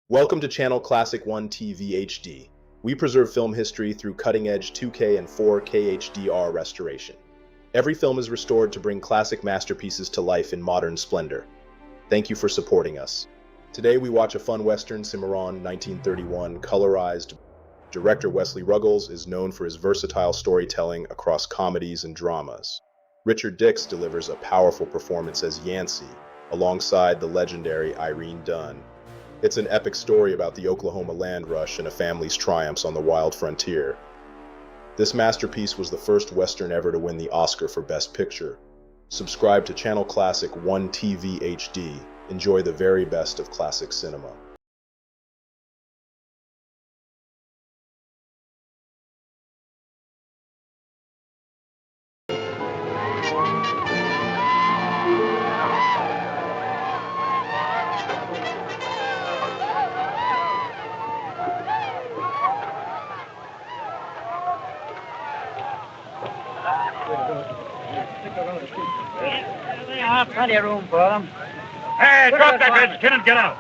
Welcome to Channel Classic 1 TV HD. We preserve film history through cutting-edge 2K and 4K HDR restoration. Every film is restored to bring classic masterpieces to life in modern splendor. Thank you for supporting us. Today we watch a fun Western, Cimarron, 1931, colorized. Director Wesley Ruggles is known for his versatile storytelling across comedies and dramas. Richard Dix delivers a powerful performance as Yancey, alongside the legendary Irene Dunne. It's an epic story about the Oklahoma land rush and a family's triumphs on the wild frontier. This masterpiece was the first Western ever to win the Oscar for Best Picture. Subscribe to Channel Classic 1 TV HD. Enjoy the very best of classic cinema. Plenty of room for them. Hey, drop that redskin and get out.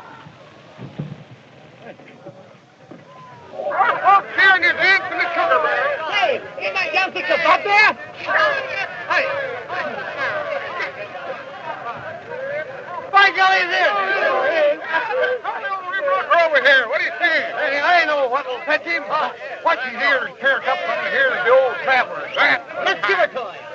Oh, here your drink from the sugar bear. Hey, ain't that Yancey Cravat there? Hey. By golly, this. We brought her over here. What do you think? Hey, I know what'll fetch him. What you hear is tear up from here is the old travelers. Let's give it to him.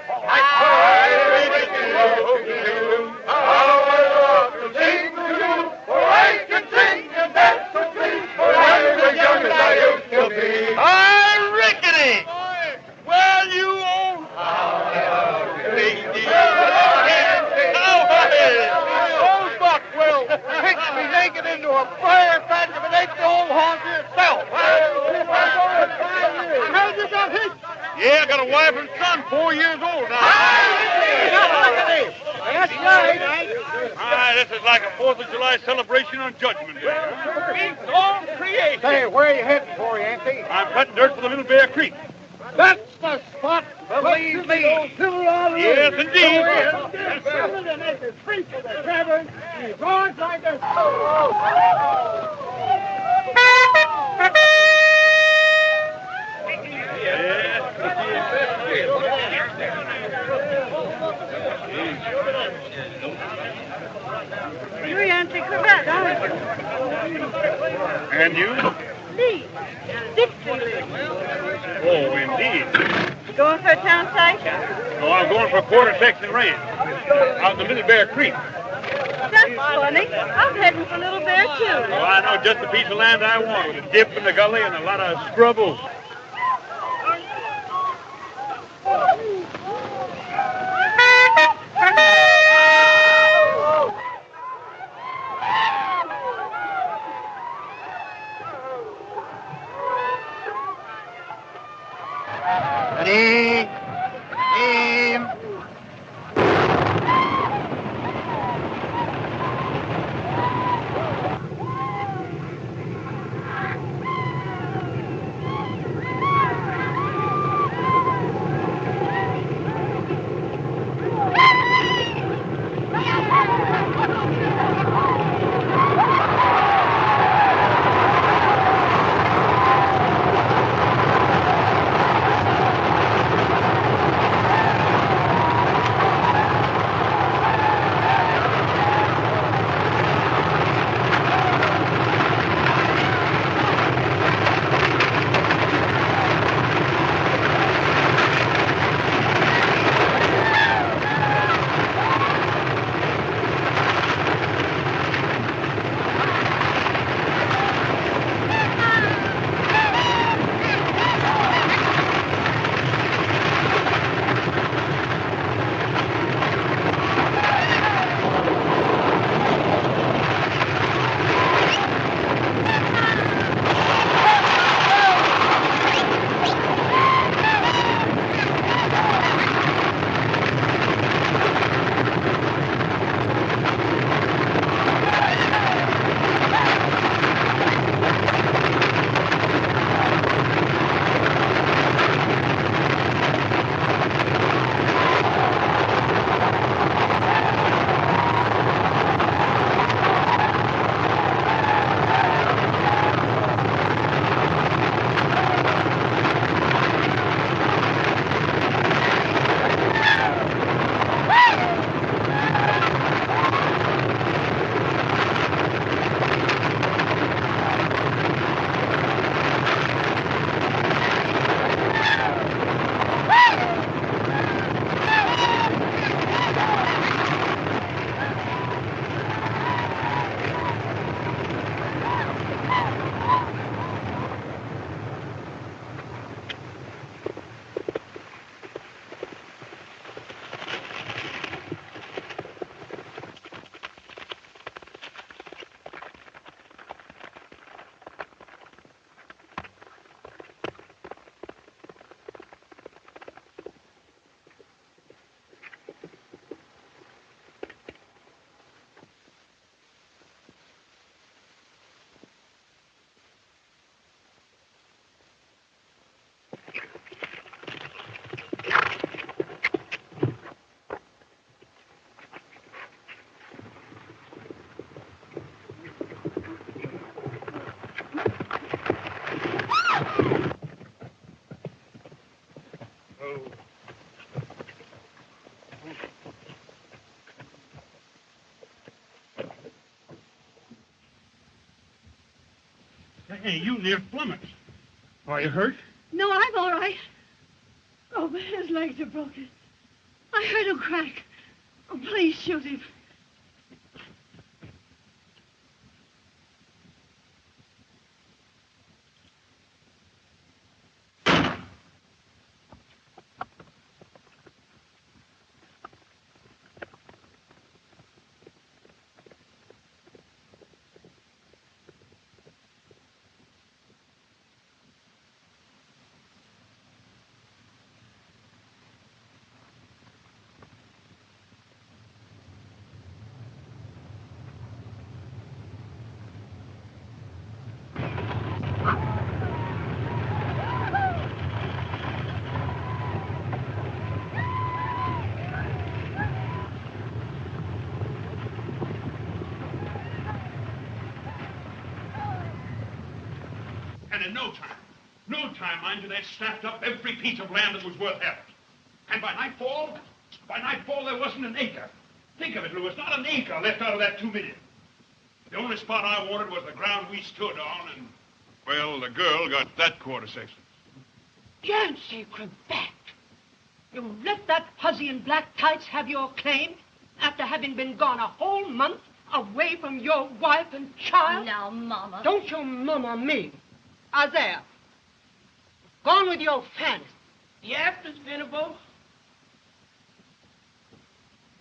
Yeah, I got a wife and son, 4 years old now. That's right. This is like a 4th of July celebration on Judgment Day. It's all creation. Hey, where are you heading for, Yancey? I'm cutting dirt for the Little Bear Creek. That's the spot, believe me. Yes, indeed. You're Yancey Cravat, aren't you? And you? Lee. Dixon Lee. Oh, indeed. Going for a town site? Oh, I'm going for a quarter section ranch out in the Little Bear Creek. That's funny. I'm heading for Little Bear, too. Oh, I know just the piece of land I want with a dip in the gully and a lot of scrubbles. Ready? Aim. Hey, you near flummoxed. Are you hurt? No, I'm all right. Oh, but his legs are broken. I heard him crack. Oh, please shoot him. And in no time, mind you, they'd snapped up every piece of land that was worth having. And by nightfall, there wasn't an acre. Think of it, Louis, not an acre left out of that 2 million. The only spot I wanted was the ground we stood on, and, well, the girl got that quarter section. Yancey Cravat! You let that hussy in black tights have your claim after having been gone a whole month away from your wife and child? Now, Mama. Don't you mama me. Isaiah, gone with your fancy. Yes, Miss Venable.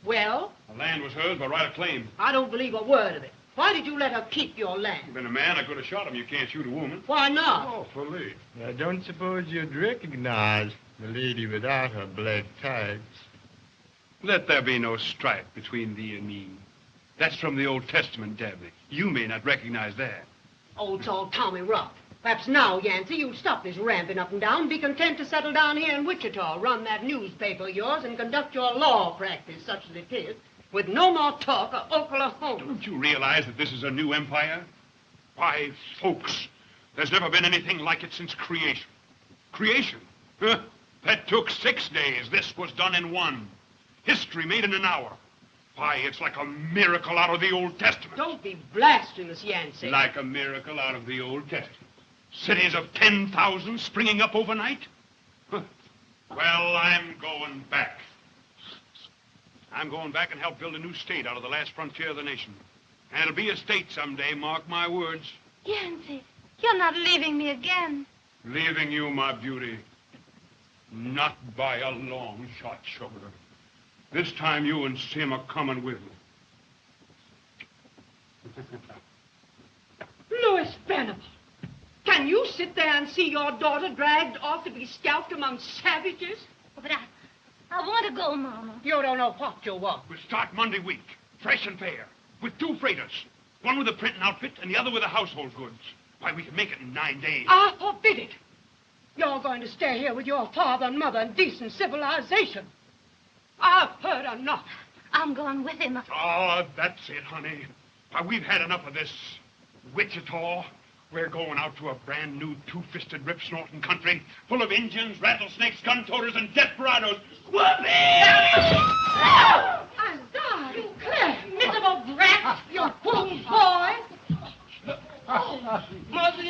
Well? The land was hers by right of claim. I don't believe a word of it. Why did you let her keep your land? Been a man, I could have shot him. You can't shoot a woman. Why not? Oh, Philippe. I don't suppose you'd recognize the lady without her black tights. Let there be no strife between thee and me. That's from the Old Testament, Dabney. You may not recognize that. Oh, it's all Tommy Rock. Perhaps now, Yancey, you'll stop this ramping up and down, be content to settle down here in Wichita, run that newspaper of yours, and conduct your law practice, such as it is, with no more talk of Oklahoma. Don't you realize that this is a new empire? Why, folks, there's never been anything like it since creation. Creation? Huh? That took 6 days. This was done in 1. History made in an hour. Why, it's like a miracle out of the Old Testament. Don't be blasphemous, Yancey. Like a miracle out of the Old Testament. Cities of 10,000 springing up overnight? Huh. Well, I'm going back. I'm going back and help build a new state out of the last frontier of the nation. And it'll be a state someday, mark my words. Yancey, you're not leaving me again. Leaving you, my beauty. Not by a long shot, sugar. This time you and Sim are coming with me. Louis Venable, can you sit there and see your daughter dragged off to be scalped among savages? But I want to go, Mama. You don't know what you want. We'll start Monday week, fresh and fair, with 2 freighters. One with a printing outfit and the other with the household goods. Why, we can make it in 9 days. I forbid it. You're going to stay here with your father and mother in decent civilization. I've heard enough. I'm going with him. Oh, that's it, honey. Why, we've had enough of this. Wichita, we're going out to a brand new 2-fisted rip-snorting country full of Indians, rattlesnakes, gun-toters, and desperados. Whoopee! I'm God. You miserable brat, you fool boy. Master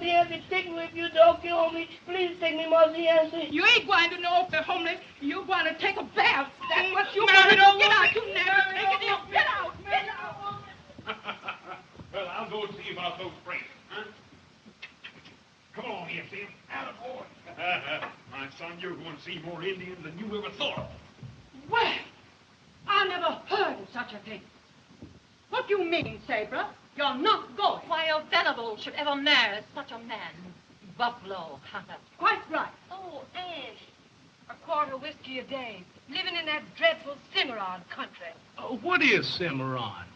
Yancey, take me if you don't kill me. Please take me, Master Yancey. You ain't going to no homeless. You're going to take a bath. That's what you're Marry going to do. no Get woman. out, you never take it in. Get out. Get out. Well, I'll go see about those freighters, huh? Come on here, Sim. Attaboy. My son, you're going to see more Indians than you ever thought of. Well, I never heard of such a thing. What do you mean, Sabra? You're not going. Why a Venable should ever marry such a man. Buffalo hunter. Quite right. Oh, Ash. A quart of whiskey a day. Living in that dreadful Cimarron country. What is Cimarron?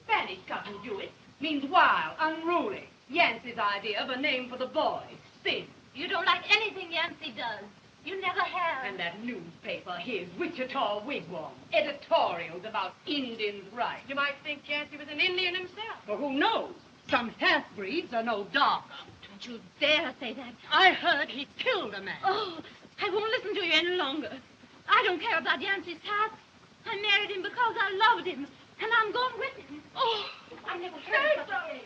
Spanish cousin Jewett means wild, unruly. Yancey's idea of a name for the boy, Sin. You don't like anything Yancey does. You never have. And that newspaper, his Wichita Wigwam. Editorials about Indians' rights. You might think Yancey was an Indian himself. Well, who knows? Some half-breeds are no darker. Don't you dare say that. I heard he killed a man. Oh, I won't listen to you any longer. I don't care about Yancey's past. I married him because I loved him, and I'm going with him. Oh, I never heard of such a thing.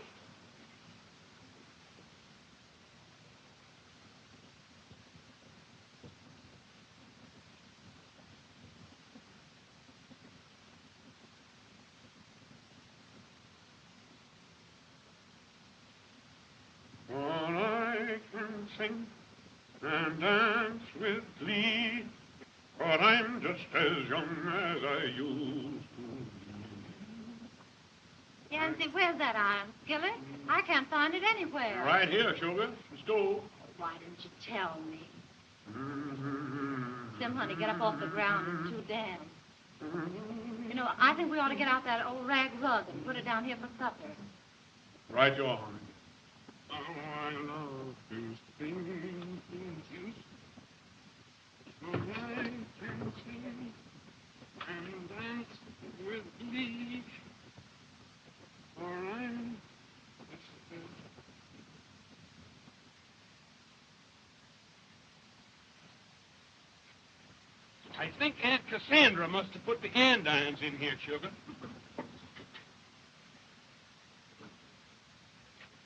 sing and dance with glee, for I'm just as young as I used to be. Yancey, where's that iron skillet? I can't find it anywhere. Right here, Sugar, the stove. Why didn't you tell me? Sim, honey, get up off the ground. It's too damp. You know, I think we ought to get out that old rag rug and put it down here for supper. Right you are, honey. Oh, I love to sing to you. So I can sing and dance with glee. For I'm I think Aunt Cassandra must have put the andirons in here, Sugar.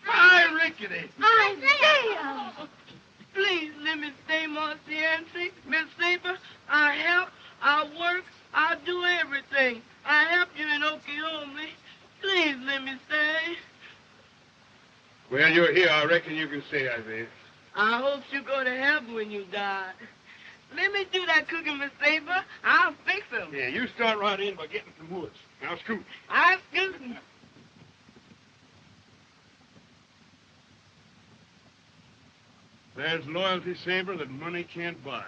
Hi, Rickety. Isaiah! Please let me stay, Miss Yancey. Miss Sabra, I help, I work, I do everything. I help you in Oklahoma. Please let me stay. Well, you're here. I reckon you can stay, Isaiah. I hope you go to heaven when you die. Let me do that cooking, Miss Sabra. I'll fix them. Yeah, you start right in by getting some wood. Now, scoot. I'll scoot 'em. There's loyalty, Saber, that money can't buy.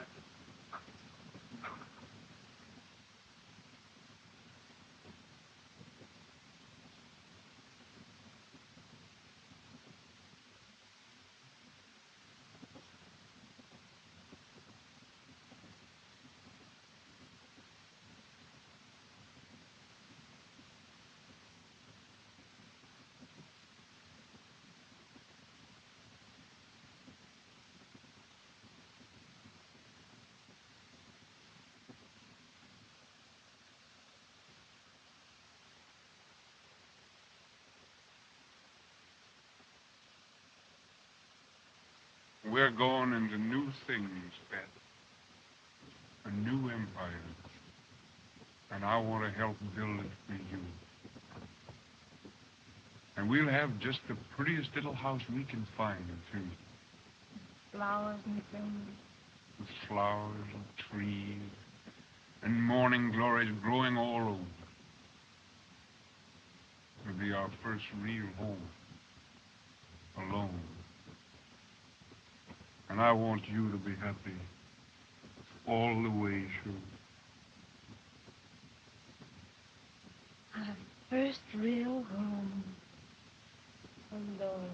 We're going into new things, Pat. A new empire. And I want to help build it for you. And we'll have just the prettiest little house we can find, too. Flowers and things. With flowers and trees and morning glories growing all over. It'll be our first real home. Alone. And I want you to be happy all the way through. Our first real home. Alone.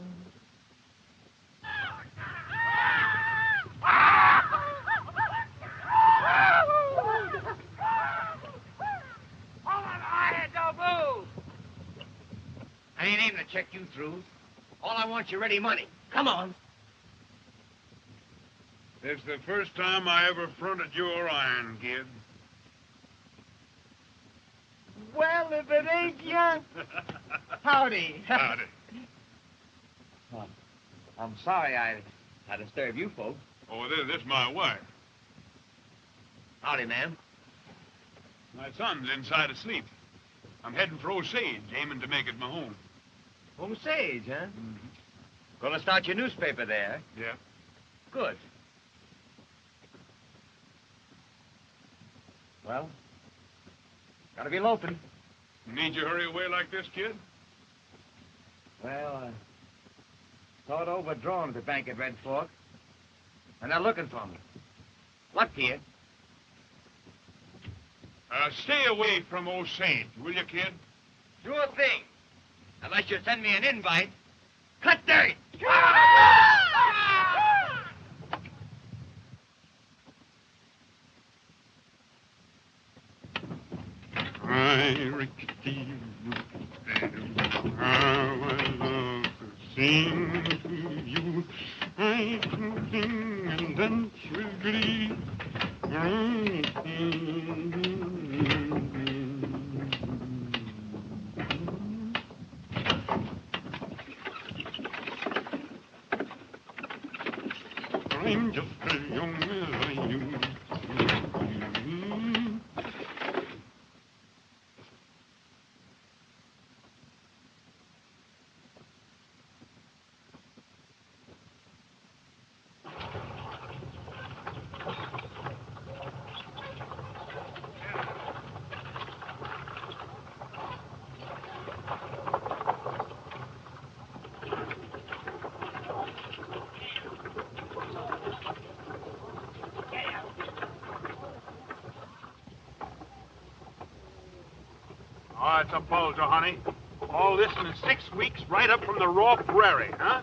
I ain't aiming to check you through. All I want's your ready money. Come on. It's the first time I ever fronted your iron, kid. Well, if it ain't you. Howdy. Howdy. Well, I'm sorry I disturbed you folks. Oh, this is my wife. Howdy, ma'am. My son's inside asleep. I'm heading for Osage, aiming to make it my home. Osage, huh? Mm-hmm. Gonna start your newspaper there. Yeah. Good. Well, gotta be loafing. Need you hurry away like this, kid? Well, I thought overdrawn at the bank at Red Fork. And they're looking for me. Luck to you. Stay away from Osage, will you, kid? Sure thing. Unless you send me an invite. Cut dirt! I rickety how I love to sing to you. I can sing and dance with glee. I'm just as young as I used to be. Oh, it's a bulger, honey. All this in 6 weeks, right up from the raw prairie, huh?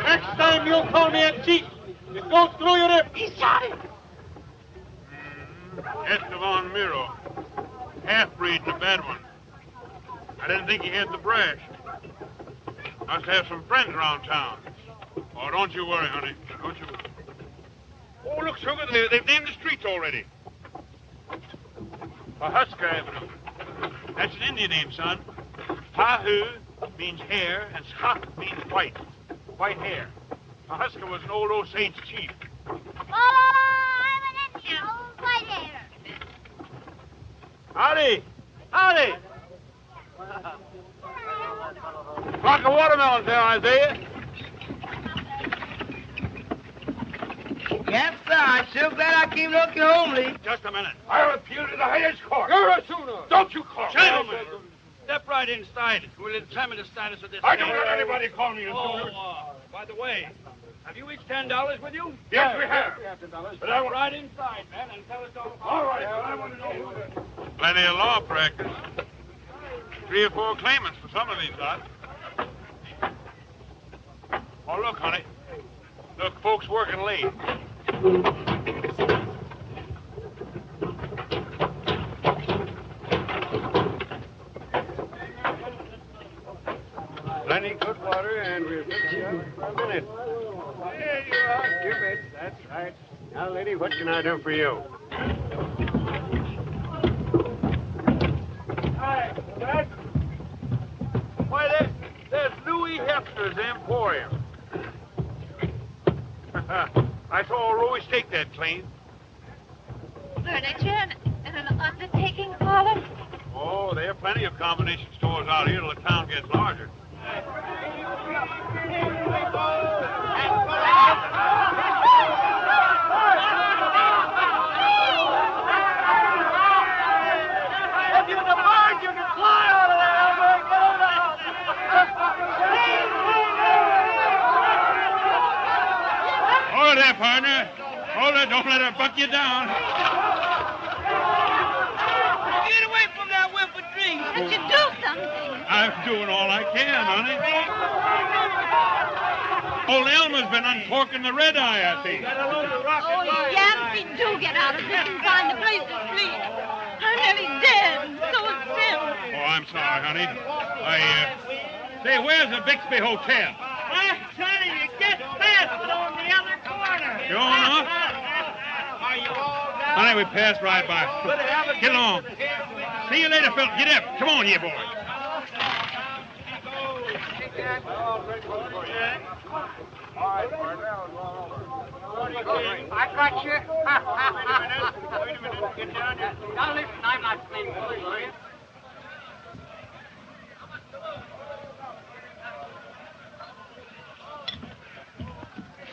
Next time you call me a cheat, it goes through your hip. He shot him. Esteban Miro. Half-breed and a bad one. I didn't think he had the brash. Must have some friends around town. Oh, don't you worry, honey. Don't you worry. Oh, look, Sugar, they've named the streets already. Pahuska Avenue. That's an Indian name, son. Pahu means hair, and Skak means white. White hair. Pahuska was an old Osage chief. Oh, I'm an Indian, old white hair. Howdy! Howdy! Flock of watermelons there, Isaiah. Yes, sir. I'm sure glad I came looking homely. Just a minute. I'll appeal to the highest court. You're a sooner. Don't you call me. Gentlemen, step right inside. We'll examine the status of this I case. don't let anybody call me a Oh, sooner. by the way, have you each $10 with you? Yes, we have. But I Step want... right inside, man, and tell us all. All right, but I want to know who... Plenty of law practice. 3 or 4 claimants for some of these lots. Oh, look, honey. Look, folks working late. Plenty good water, and we'll fix you up for a minute. There you are, Cupid. That's right. Now, lady, what can I do for you? Hi, Dad. Why, there's Louis Hefner's Emporium. I saw Rose take that claim. Furniture and an undertaking parlor? Oh, there are plenty of combination stores out here till the town gets larger. If you're the bird, you can fly out of there, Albert. Get on out. Hold there, partner. Hold it. Don't let her buck you down. Get away from that whipper tree. Can't you do something? I'm doing all I can, honey. Old Elmer's been uncorking the red eye, I think. Oh, Yancey, do get out of this and find a place to sleep. I'm nearly dead, and so is Tim. Oh, I'm sorry, honey. Say, where's the Bixby Hotel? I'm telling you, get past it on the other corner. You all know? Are you all down? Honey, we passed right by. Get along. See you later, Phil. Get up. Come on, here, boy. I got you. Wait a minute. Get down here. Now listen, I'm not playing for you.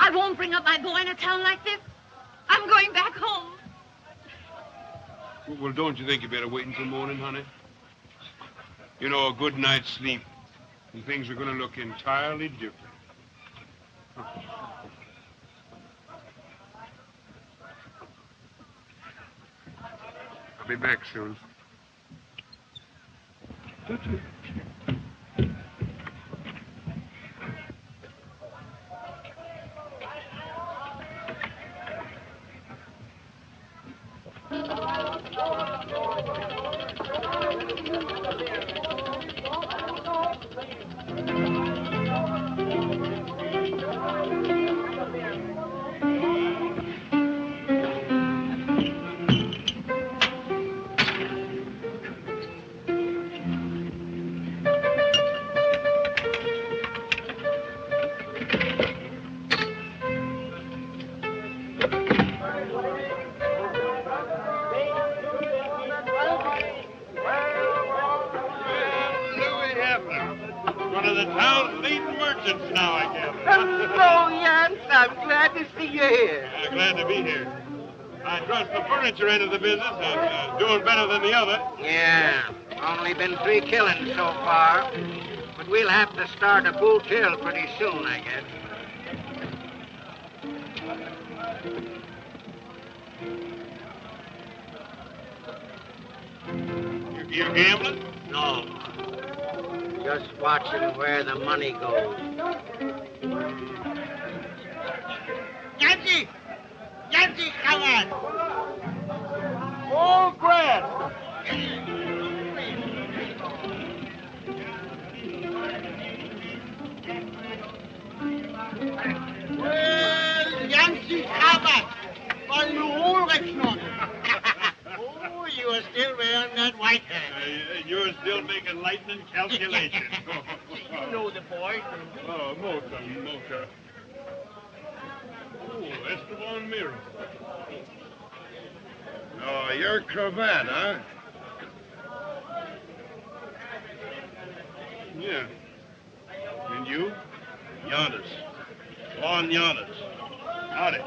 I won't bring up my boy in a town like this. I'm going back home. Well, don't you think you better wait until morning, honey? You know, a good night's sleep, and things are going to look entirely different. I'll be back soon. One of the town's leading merchants now, I gather. Hello, Yance. I'm glad to see you here. Glad to be here. I trust the furniture end of the business is doing better than the other. Yeah, only been 3 killings so far. But we'll have to start a full tilt pretty soon, I guess. You're gambling? No. Just watching where the money goes. Yancey! Yancey Cravat! All grass! Yancey Cravat! Weil du Ulrich noch! Oh, you are still wearing that white hat. You're still making lightning calculations. You know the boy. Oh, Mocha. Oh, Esteban Mirror. Oh, you're Cravat, huh? Yeah. And you? Giannis. Lon Giannis. Howdy.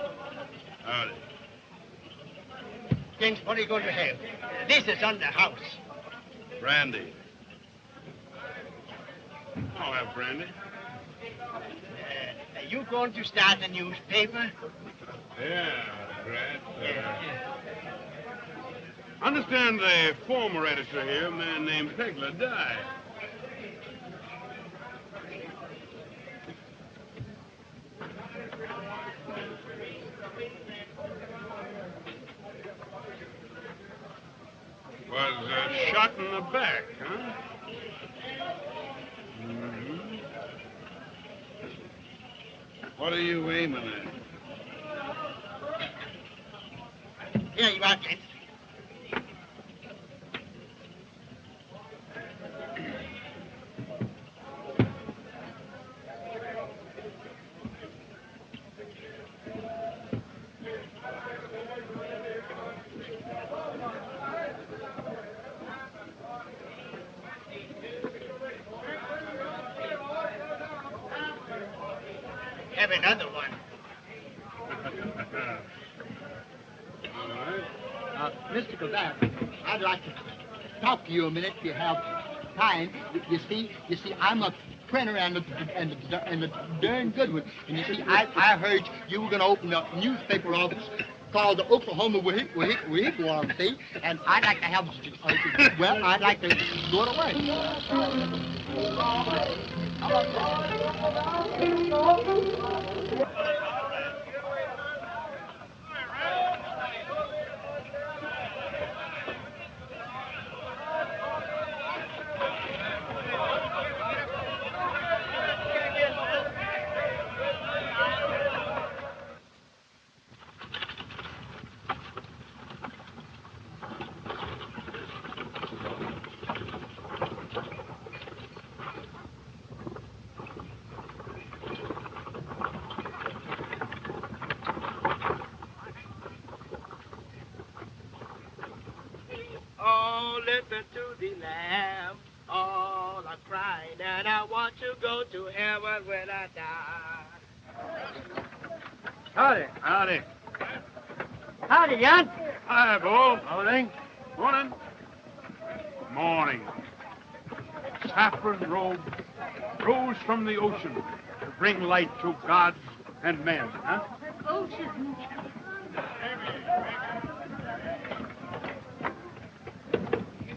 James, what are you going to have? This is on the house. Brandy. I'll have brandy. Are you going to start a newspaper? Yeah, Brad. Understand the former editor here, a man named Pegler, died. Was shot in the back, huh? Mm-hmm. What are you aiming at? Here you are, James. Have another one. All right. Mr. Cravat, I'd like to talk to you a minute if you have time. You see, I'm a printer and a darn good one. And you see, I heard you were going to open a newspaper office called the Oklahoma Wigwam, see? And I'd like to have, I'd like to go it away. Listen to the lamb. All are crying, and I want to go to heaven when I die. Howdy. Howdy, Jan. Hi, Bo. Morning. Saffron robe rose from the ocean to bring light to gods and men, huh? Ocean.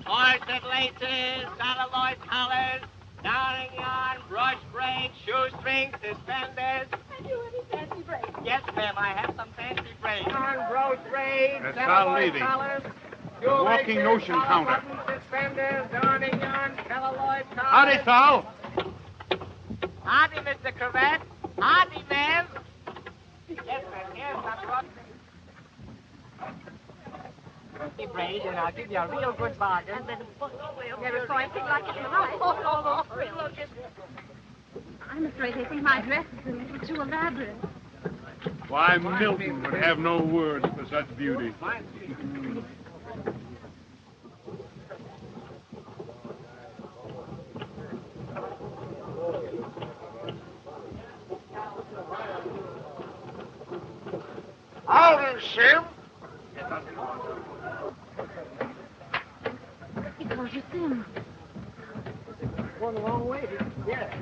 Hoisted laces, celluloid collars, darning yarn, brush braids, shoestrings, suspenders. Have you any fancy braids? Yes, ma'am, I have some fancy braids. Yarn, brush braids, That's Sal celluloid Levy. collars. The walking notion counter. Buttons, suspenders, darning yarn, celluloid collars. Howdy, Sal. Howdy, Mr. Cravat. Howdy, ma'am. Yes, ma'am, here's Dr. Ruggles. Braid, and I'll give you a real good bargain. Never saw anything like it in my life. All those frills. I'm afraid they think my dress is a little too elaborate. Why, Milton would have no words for such beauty. Howdy, Sim. He calls you Sim. Going the wrong way. Yeah.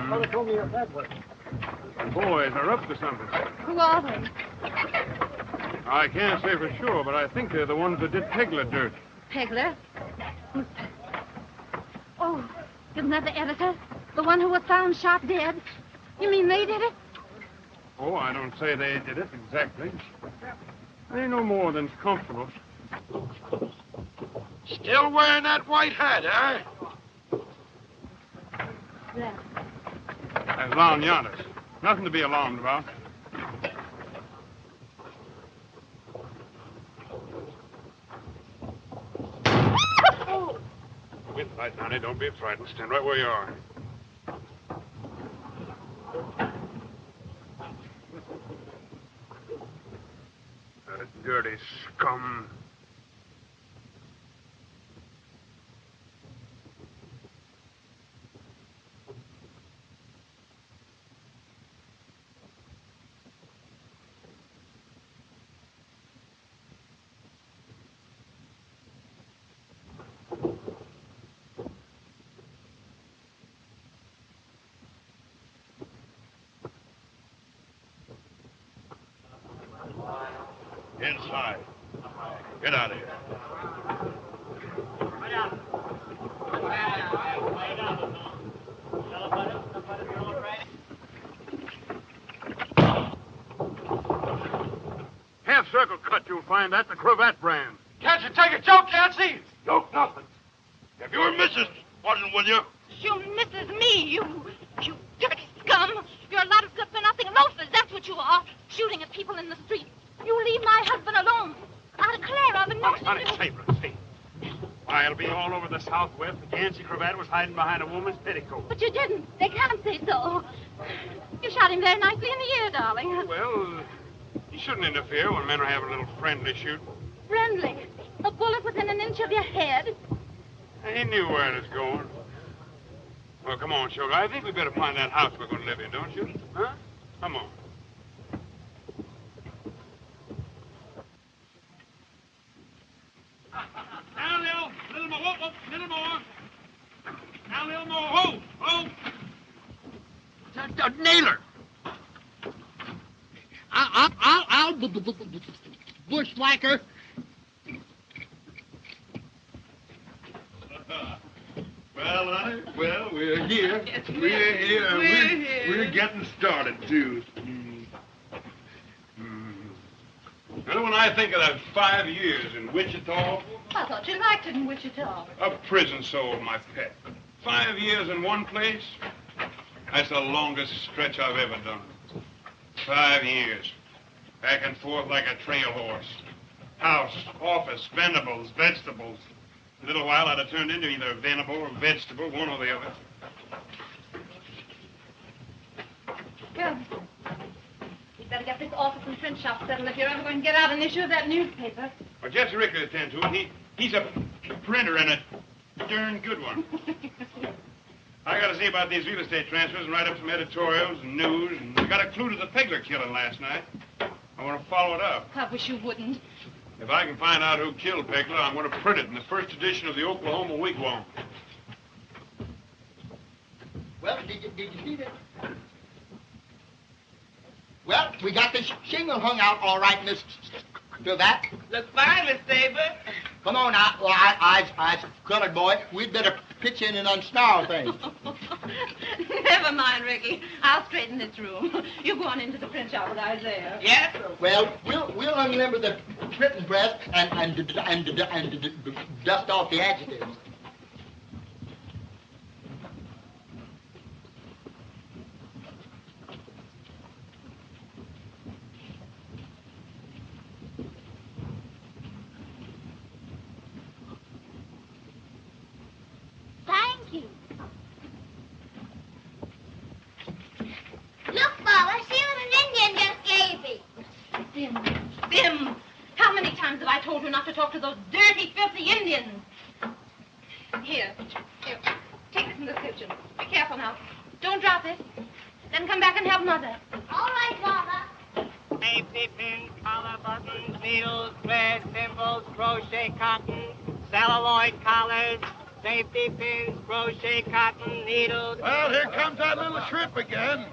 Mother told me up that way. The boys are up to something. Who are they? I can't say for sure, but I think they're the ones that did Pegler dirt. Pegler? Who's that? Oh, isn't that the editor? The one who was found shot dead? You mean they did it? Oh, I don't say they did it exactly. They no more than's comfortable. Still wearing that white hat, huh? Yeah. That's Lon yonder. Nothing to be alarmed about. With light, Donnie. Don't be frightened. Stand right where you are. That dirty scum. Inside. Get out of here. Half circle cut, you'll find that the Cravat brand. Can't you take a joke, Yancey? Joke nothing. If your missus wasn't with you, You misses me, you dirty scum. You're a lot of good-for-nothing loafers, that's what you are. Shooting at people in the street. You leave my husband alone. I declare I've been honey, Sabra, see. Why, it'll be all over the Southwest that Yancey Cravat was hiding behind a woman's petticoat. But you didn't. They can't say so. You shot him very nicely in the ear, darling. Well, you shouldn't interfere when men are having a little friendly shoot. Friendly. A bullet within an inch of your head. He knew where it was going. Well, come on, sugar. I think we better find that house we're going to live in, don't you? Huh? Come on. Now, little more. Whoa, little more. Now, little more. Whoa. Nailer. I'll bushwhacker. Well, honey, we're here. We're here. We're getting started, too. Well, when I think of that 5 years in Wichita... I thought you liked it in Wichita. A prison soul, my pet. 5 years in one place? That's the longest stretch I've ever done. 5 years. Back and forth like a trail horse. House, office, venables, vegetables. In a little while, I'd have turned into either a venable or vegetable, one or the other. Well, you'd better get this office and print shop settled if you're ever going to get out an issue of that newspaper. Well, Jesse Rick will attend to it. He's a printer and a darn good one. I got to see about these real estate transfers and write up some editorials and news. And I got a clue to the Pegler killing last night. I want to follow it up. I wish you wouldn't. If I can find out who killed Pegler, I'm going to print it in the first edition of the Oklahoma Wigwam. Well, did you see that? Well, we got this shingle hung out all right, Miss Cravat. Look fine, Miss Sabra. Come on now. Well, I colored boy. We'd better pitch in and unsnarl things. Never mind, Ricky. I'll straighten this room. You go on into the print shop with Isaiah. Yes? Well, we'll unlimber the printing press and dust off the adjectives. Thank you. Look, Father, see what an Indian just gave me. Bim! How many times have I told you not to talk to those dirty, filthy Indians? Here. Take it from the kitchen. Be careful now. Don't drop it. Then come back and help Mother. All right, Father. Safety pins, collar buttons, needles, thread, thimbles, crochet cotton, celluloid collars, safety pins, crochet cotton needles. Well, here comes that little shrimp again.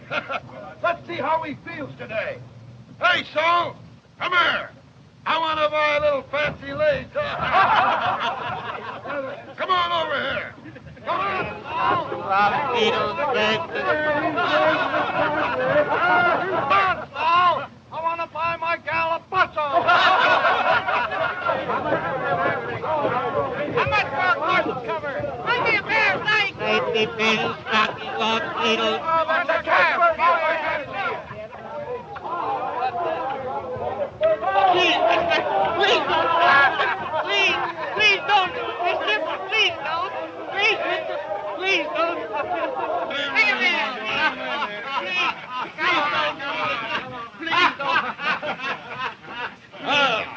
Let's see how he feels today. Hey, Saul, come here. I want to buy a little fancy lace. Come on over here. Come on. Needles, Come on, Saul. I want to buy my gal a bustle. How much for a cotton cover? Bring me a pair of nights. Safety pins, stocking locks, needles. Oh, that's a cab. Please, mister, please don't. Please don't. Mister, please don't. Please, mister, please don't. Bring him in. Please don't.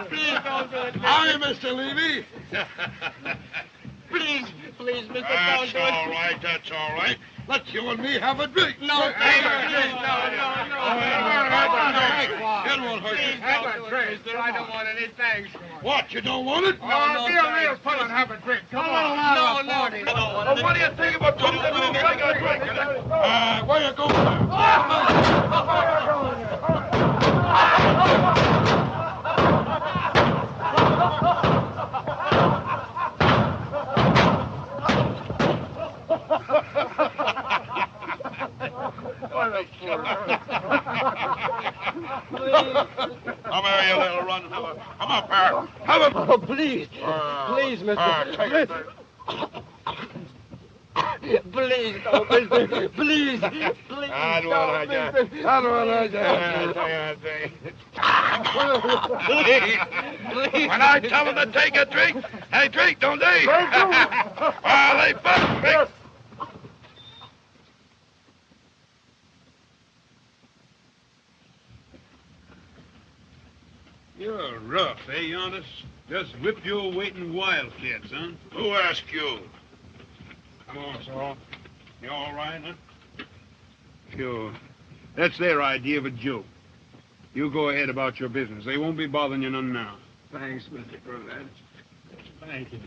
Please don't do it. Hi, Mr. Levy. Please, Mr. That's Don't do it. all right, that's all right. Let's you and me have a drink. No, thank you. No. It won't hurt you. Have a drink. I don't want any thanks. What, you don't want it? No, be a real fellow and have a drink. Come on. No. Well, what do you think about putting that little thing a drink? Where you going? Come here, you little run fella. Come up here. Have a... Oh, please, mister. Take it. Please, don't, mister. Please. I don't want When I tell them to take a drink, they drink, don't they? Well, they must drink. You're rough, eh, Giannis? Just whipped your weight in wildcats, huh? Who asked you? Come on, Saul. You all right, huh? Sure. That's their idea of a joke. You go ahead about your business. They won't be bothering you none now. Thanks, Mr. Cravats. Thank you.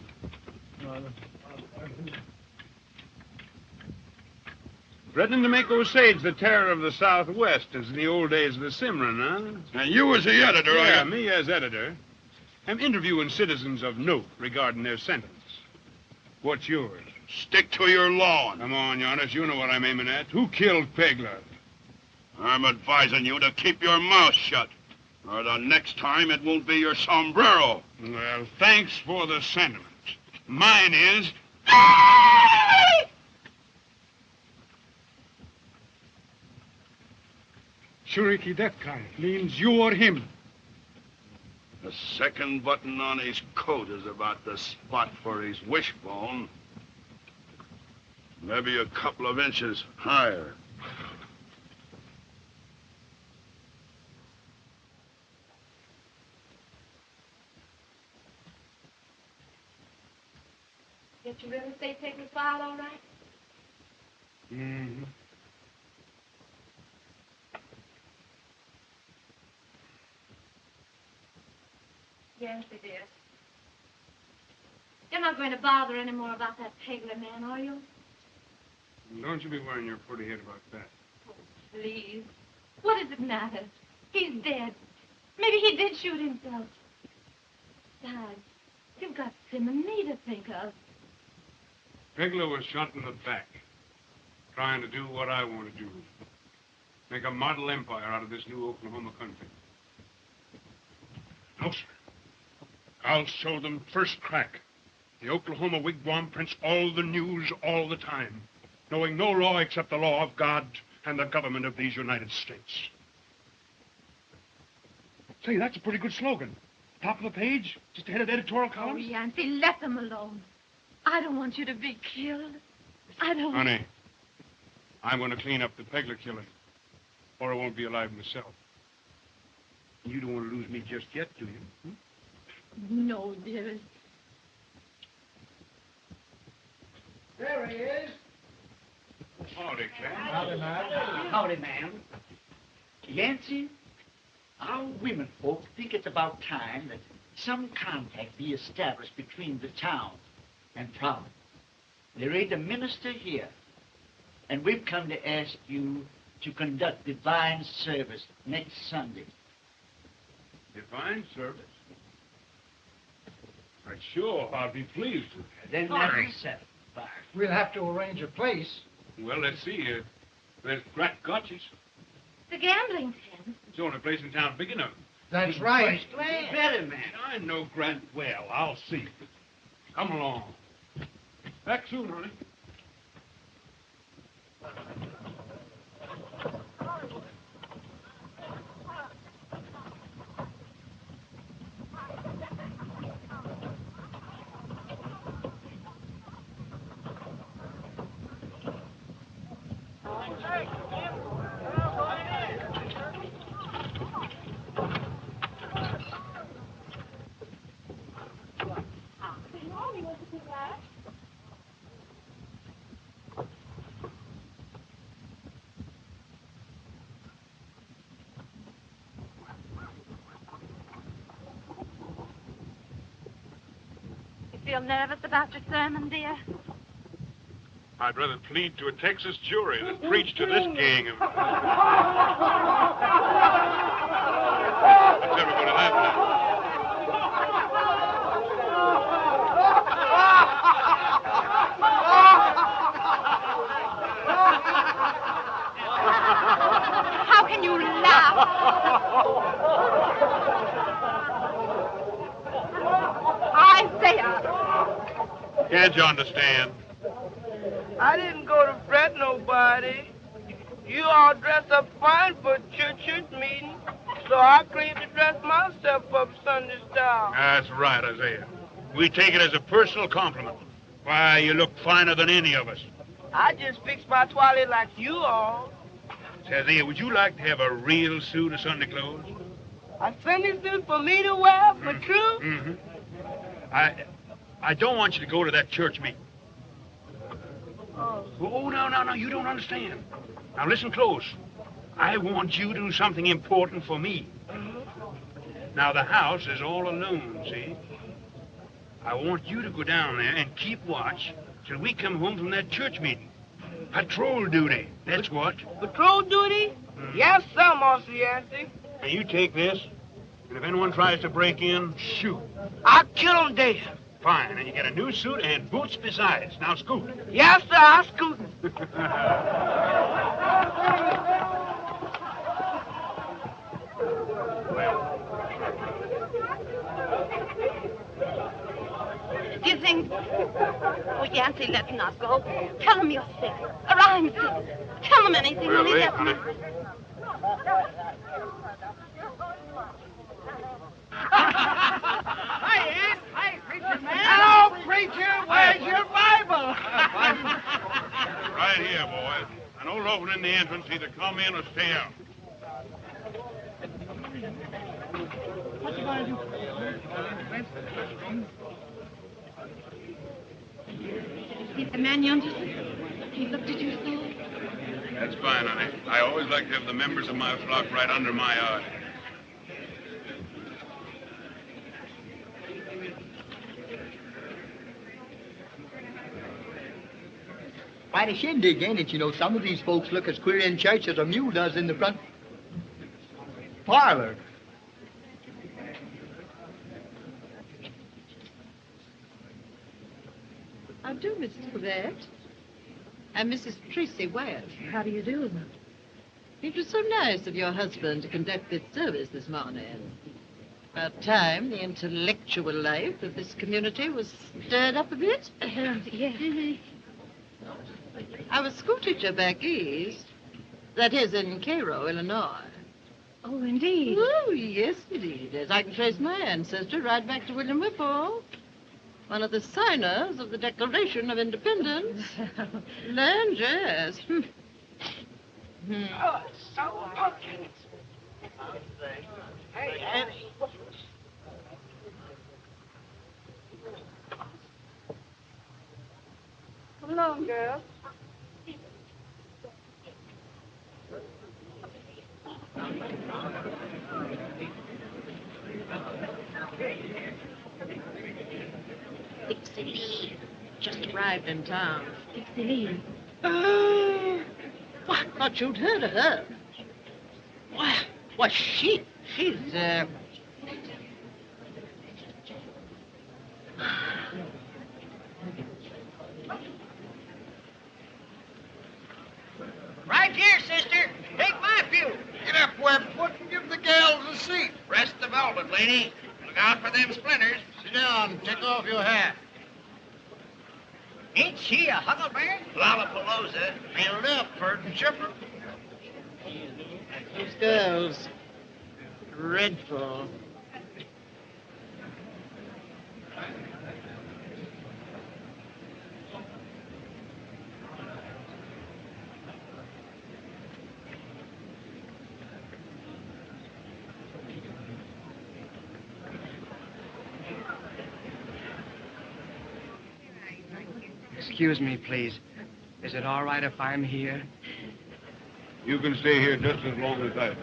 Threatening to make Osage the terror of the Southwest as in the old days of the Cimarron, huh? And you was the editor, Yeah, me as editor. I'm interviewing citizens of note regarding their sentence. What's yours? Stick to your lawn. Come on, Giannis, you know what I'm aiming at. Who killed Pegler? I'm advising you to keep your mouth shut, or the next time it won't be your sombrero. Well, thanks for the sentiment. Mine is... Shuriki Dekai means you or him. The second button on his coat is about the spot for his wishbone. Maybe a couple of inches higher. Get your real estate papers filed all right? Mm-hmm. Yes, it is. You're not going to bother any more about that Pegler man, are you? Don't you be worrying your pretty head about that. Oh, please. What does it matter? He's dead. Maybe he did shoot himself. Besides, you've got Sim and me to think of. Pegler was shot in the back, trying to do what I want to do. Make a model empire out of this new Oklahoma country. No, sir. I'll show them first crack. The Oklahoma wigwam prints all the news all the time, knowing no law except the law of God and the government of these United States. Say, that's a pretty good slogan. Top of the page, just ahead of the editorial Oh, columns. Yancey, let them alone. I don't want you to be killed. I don't... Honey, I'm going to clean up the Pegler killing, or I won't be alive myself. You don't want to lose me just yet, do you? Hmm? No, dearest. There he is. Howdy, Ken. Howdy, ma'am. Yancey, our women folk think it's about time that some contact be established between the town and Providence. There ain't a minister here. And we've come to ask you to conduct divine service next Sunday. Divine service? Why, sure, I'll be pleased to. Then that's settled. Fine. We'll have to arrange a place. Well, let's see. There's Grat Gotch's. The gambling pen. It's the only place in town big enough. That's right. You better, man. I know Grant well. I'll see. Come along. Back soon, honey. Feel nervous about your sermon, dear? I'd rather plead to a Texas jury than preach to this gang of... What's everybody laughing at? How can you laugh? Isaiah! Can't you understand? I didn't go to fret nobody. You all dressed up fine for church meeting, so I cleaned to dress myself up Sunday style. That's right, Isaiah. We take it as a personal compliment. Why, you look finer than any of us. I just fixed my toilet like you all. Say, Isaiah, would you like to have a real suit of Sunday clothes? A Sunday suit for me to wear, for true? Mm-hmm. I don't want you to go to that church meeting. Oh, no, you don't understand. Now, listen close. I want you to do something important for me. Now, the house is all alone, see? I want you to go down there and keep watch till we come home from that church meeting. Patrol duty, that's what. Patrol duty? Yes, sir, Master Yancey. Now, you take this, and if anyone tries to break in, shoot. I'll kill him dead. Fine, and you get a new suit and boots besides. Now, scoot. Yes, sir, I'll scoot. Do you think... Oh, Yancey, let not go. Tell him you're sick. Or I'm sick. Tell him anything. Well, only let me... Hi, preacher man. Hello, preacher. Where's your Bible? Right here, boys. An old opening in the entrance. Either come in or stay out. What you gonna do? See the man yonder? He looked at you so. That's fine, honey. I always like to have the members of my flock right under my eye. Quite a shindig, ain't it? You know, some of these folks look as queer in church as a mule does in the front parlor. How do, Mrs. Cravat? I'm Mrs. Tracy Wyatt. How do you do? It was so nice of your husband to conduct this service this morning. About time the intellectual life of this community was stirred up a bit. Yes. I was school teacher back east. That is in Cairo, Illinois. Oh, indeed? Oh, yes, indeed. As I can trace my ancestry right back to William Whipple, one of the signers of the Declaration of Independence. Land, yes. Oh, it's so pumpkin. Hey, Annie. Come along, girl. It's just arrived in town. Dixie Lee. Oh, I thought you'd heard of her. Why, she's, Right here, sister. Take my pew. Get up, Webfoot, and give the gals a seat. Rest the velvet, lady. Look out for them splinters. Sit down, take off your hat. Ain't she a huckleberry? Lollapalooza. Nailed up, Bert and Chipper. those girls. Dreadful. Excuse me, please. Is it all right if I'm here? You can stay here just as long as I.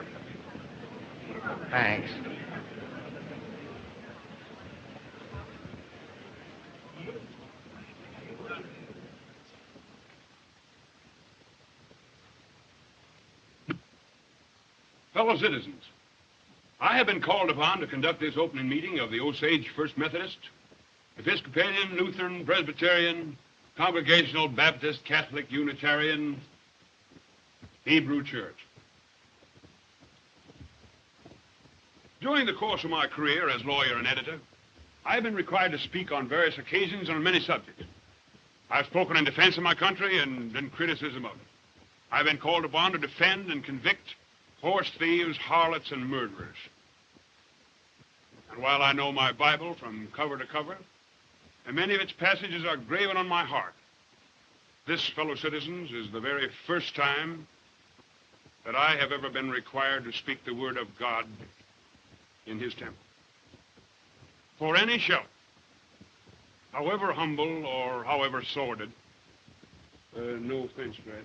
Thanks. Fellow citizens, I have been called upon to conduct this opening meeting of the Osage First Methodist, Episcopalian, Lutheran, Presbyterian, Congregational, Baptist, Catholic, Unitarian, Hebrew Church. During the course of my career as lawyer and editor, I've been required to speak on various occasions on many subjects. I've spoken in defense of my country and in criticism of it. I've been called upon to defend and convict horse thieves, harlots, and murderers. And while I know my Bible from cover to cover, and many of its passages are graven on my heart, this, fellow citizens, is the very first time that I have ever been required to speak the word of God in his temple. For any shelf, however humble or however sordid, no offense, Brad,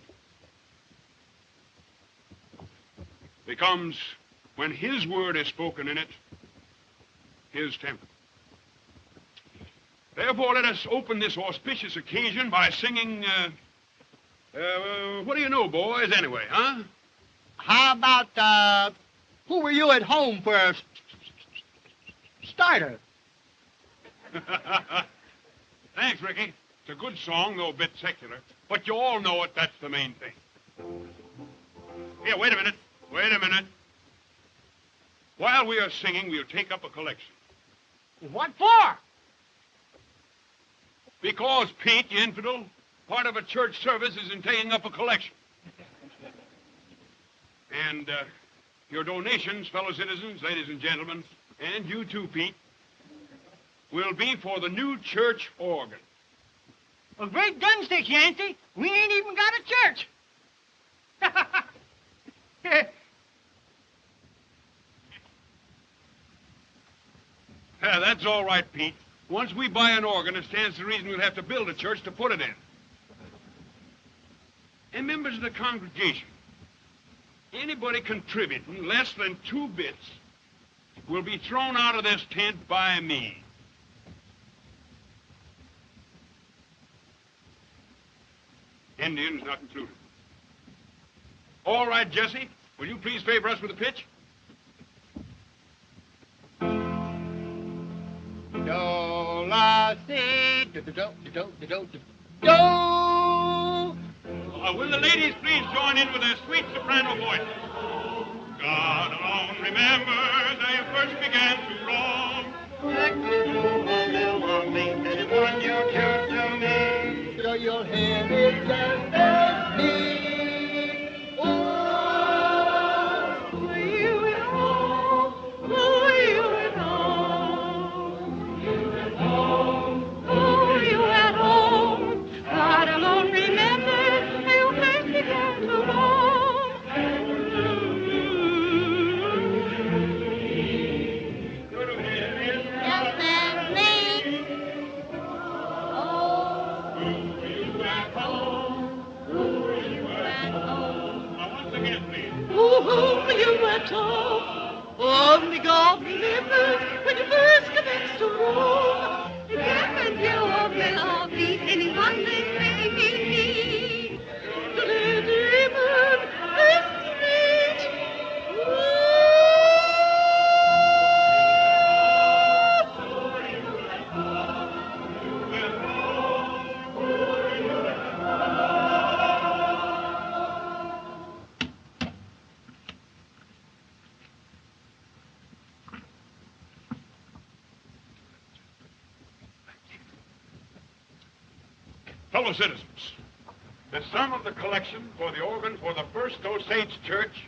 becomes, when his word is spoken in it, his temple. Therefore, let us open this auspicious occasion by singing, what do you know, boys, anyway, huh? How about, who were you at home for a starter? Thanks, Ricky. It's a good song, though a bit secular. But you all know it, that's the main thing. Here, wait a minute. Wait a minute. While we are singing, we'll take up a collection. What for? Because, Pete, you infidel, part of a church service is in taking up a collection. And your donations, fellow citizens, ladies and gentlemen, and you too, Pete, will be for the new church organ. Well, great gun sticks, Yancey. We ain't even got a church. Yeah, that's all right, Pete. Once we buy an organ, it stands to reason we'll have to build a church to put it in. And members of the congregation, anybody contributing less than 2 bits will be thrown out of this tent by me. Indians not included. All right, Jesse, will you please favor us with a pitch? Do, la, si, do, do, do, do, do, do, do. Will the ladies please join in with their sweet soprano voices? God alone remembers they first began to roam. Anyone you choose to me, throw your hand in just as me. Oh, you at home, oh, you at home, you at home, oh, you at home. God alone remembers you first began to roam. Good of you. Fellow citizens, the sum of the collection for the organ for the First Osage Church,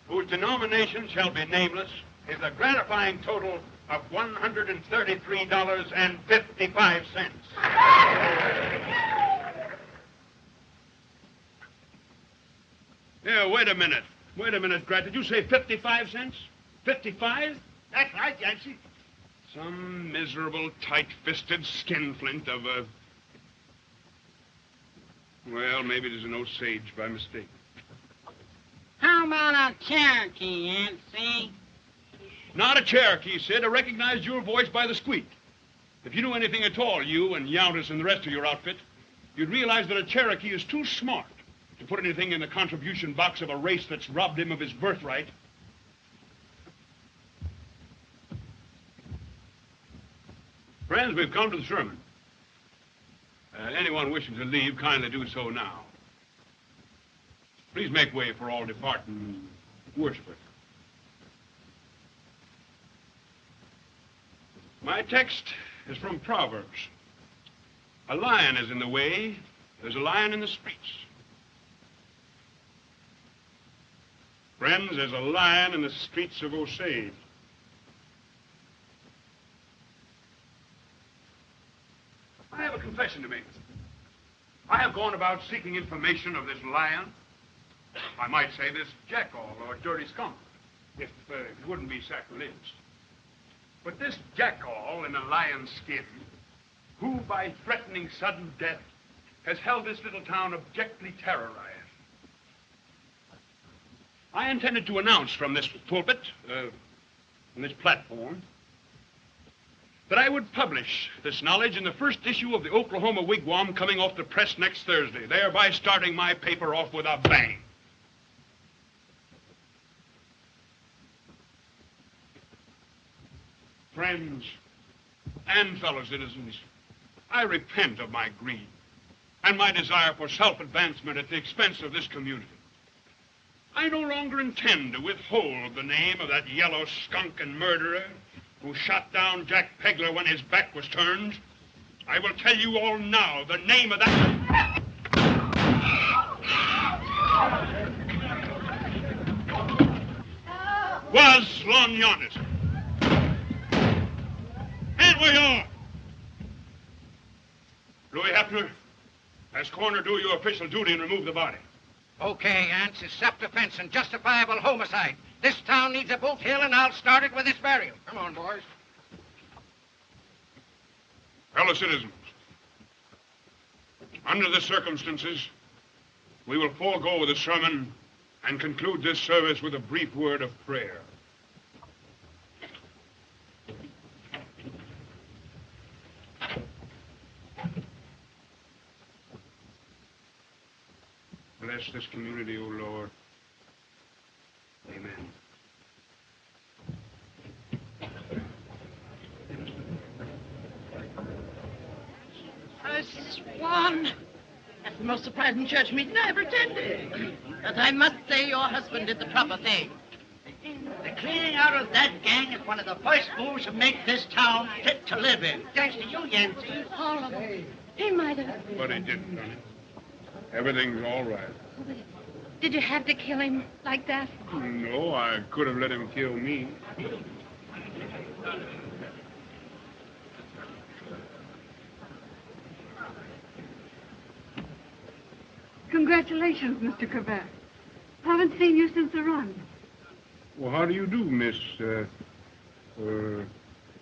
whose denomination shall be nameless, is a gratifying total of $133.55. Yeah, wait a minute. Wait a minute, Grat. Did you say 55 cents? 55? That's right, Yancey. Some miserable, tight-fisted skinflint of a... Well, maybe there's an Osage by mistake. How about a Cherokee, Yancey? Not a Cherokee, Sid. I recognized your voice by the squeak. If you knew anything at all, you and Yountis and the rest of your outfit, you'd realize that a Cherokee is too smart to put anything in the contribution box of a race that's robbed him of his birthright. Friends, we've come to the sermon. Anyone wishing to leave, kindly do so now. Please make way for all departing worshipers. My text is from Proverbs. A lion is in the way. There's a lion in the streets. Friends, there's a lion in the streets of Osage. I have a confession to make. I have gone about seeking information of this lion. I might say this jackal or dirty skunk, if it wouldn't be sacrilegious. But this jackal in a lion's skin, who by threatening sudden death has held this little town abjectly terrorized. I intended to announce from this pulpit, from this platform, that I would publish this knowledge in the first issue of the Oklahoma Wigwam coming off the press next Thursday, thereby starting my paper off with a bang. Friends and fellow citizens, I repent of my greed and my desire for self-advancement at the expense of this community. I no longer intend to withhold the name of that yellow skunk and murderer who shot down Jack Pegler when his back was turned. I will tell you all now the name of that... was Lon Yonis. And we are. Louis Hefner, as coroner, do your official duty and remove the body. Okay, Ants, it's self-defense and justifiable homicide. This town needs a boot hill, and I'll start it with this burial. Come on, boys. Fellow citizens, under the circumstances, we will forego the sermon and conclude this service with a brief word of prayer. Bless this community, O Lord. Amen. I swan. That's the most surprising church meeting I ever attended. But I must say your husband did the proper thing. The cleaning out of that gang is one of the first moves to make this town fit to live in. Thanks to you, Yancey. Horrible. He might have... But he didn't, Dunne. Everything's all right. Did you have to kill him like that? No, I could have let him kill me. Congratulations, Mr. Cravat. Haven't seen you since the run. Well, how do you do, Miss,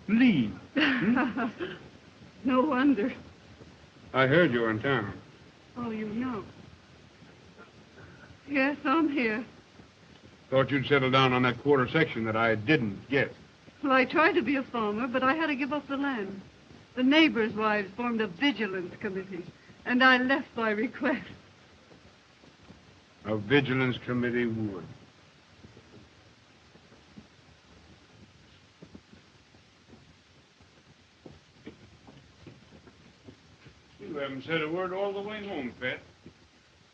Lee? Hmm? No wonder. I heard you were in town. Oh, you know. Yes, I'm here. Thought you'd settle down on that quarter section that I didn't get. Well, I tried to be a farmer, but I had to give up the land. The neighbors' wives formed a vigilance committee, and I left by request. A vigilance committee would. You haven't said a word all the way home, Pat.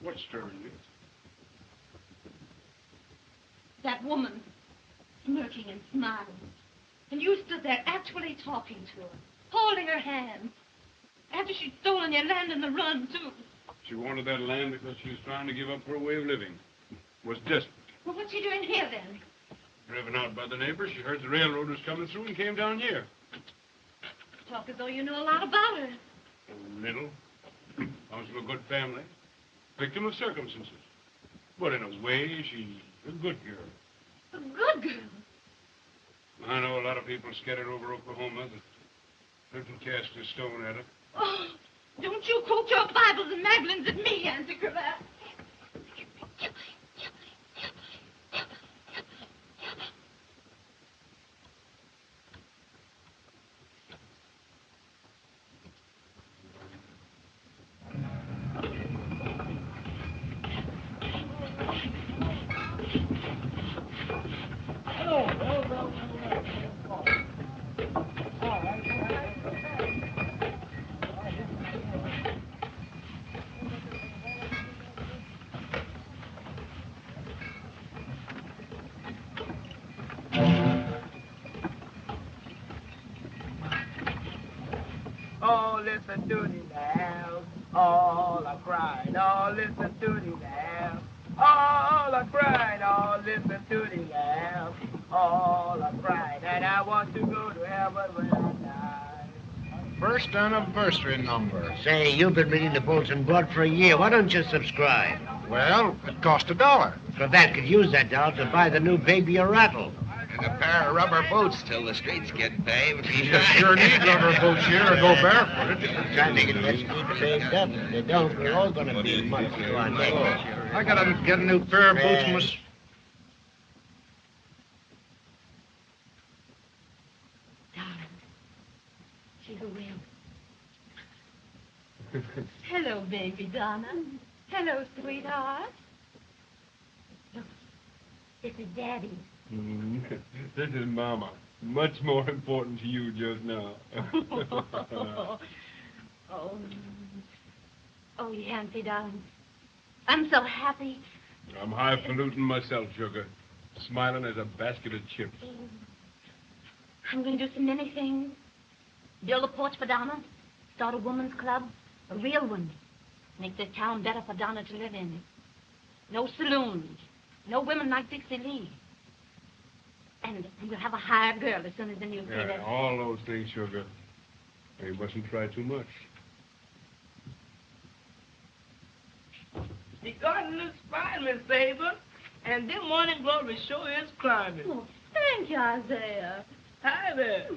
What's stirring you? That woman, smirking and smiling. And you stood there actually talking to her, holding her hand. After she'd stolen your land in the run, too. She wanted that land because she was trying to give up her way of living. Was desperate. Well, what's she doing here, then? Driven out by the neighbors, she heard the railroad was coming through and came down here. Talk as though you know a lot about her. A little. Comes from a good family. Victim of circumstances. But in a way, she's a good girl. A good girl? I know a lot of people scattered over Oklahoma that couldn't cast a stone at her. Oh, don't you quote your Bibles and Magdalens at me, Yancey Cravat. Oh, listen to the lamb. All are crying. Oh, listen to the lamb. All are crying. Oh, listen to the lamb. All are crying. And I want to go to heaven when I die. First anniversary number. Say, you've been reading the Bulletin Board for a year. Why don't you subscribe? Well, it cost $1. Cravat could use that dollar to buy the new baby a rattle. And a pair of rubber boots till the streets get paved. You sure need rubber boots here to go barefooted. Trying to get this keep saved up. If they don't, we're all going to be much to our neighbors. I gotta get a new pair of boots, Miss. Darling, she's a will. Hello, baby Donna. Hello, sweetheart. Look, this is Daddy. This is Mama. Much more important to you just now. Oh, Yancey, darling. I'm so happy. I'm highfalutin myself, sugar. Smiling as a basket of chips. I'm going to do so many things. Build a porch for Donna. Start a woman's club. A real one. Make this town better for Donna to live in. No saloons. No women like Dixie Lee. And we'll have a hired girl as soon as the newspaper. Yeah, all those things, sugar. You mustn't try too much. The garden looks fine, Miss Saber. And them morning glories sure is climbing. Oh, thank you, Isaiah. Hi there.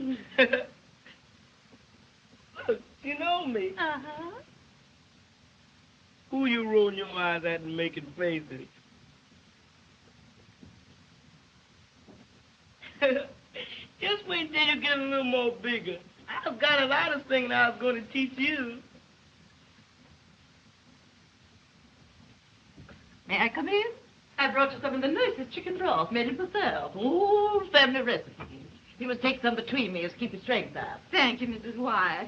Look, you know me. Uh-huh. Who you rolling your eyes at and making faces? Just wait till you get a little more bigger. I've got a lot of things I was going to teach you. May I come in? I brought you some of the nicest chicken broth made it myself. Oh, family recipe. You must take some between meals, keep your strength up. Thank you, Mrs. Wyatt.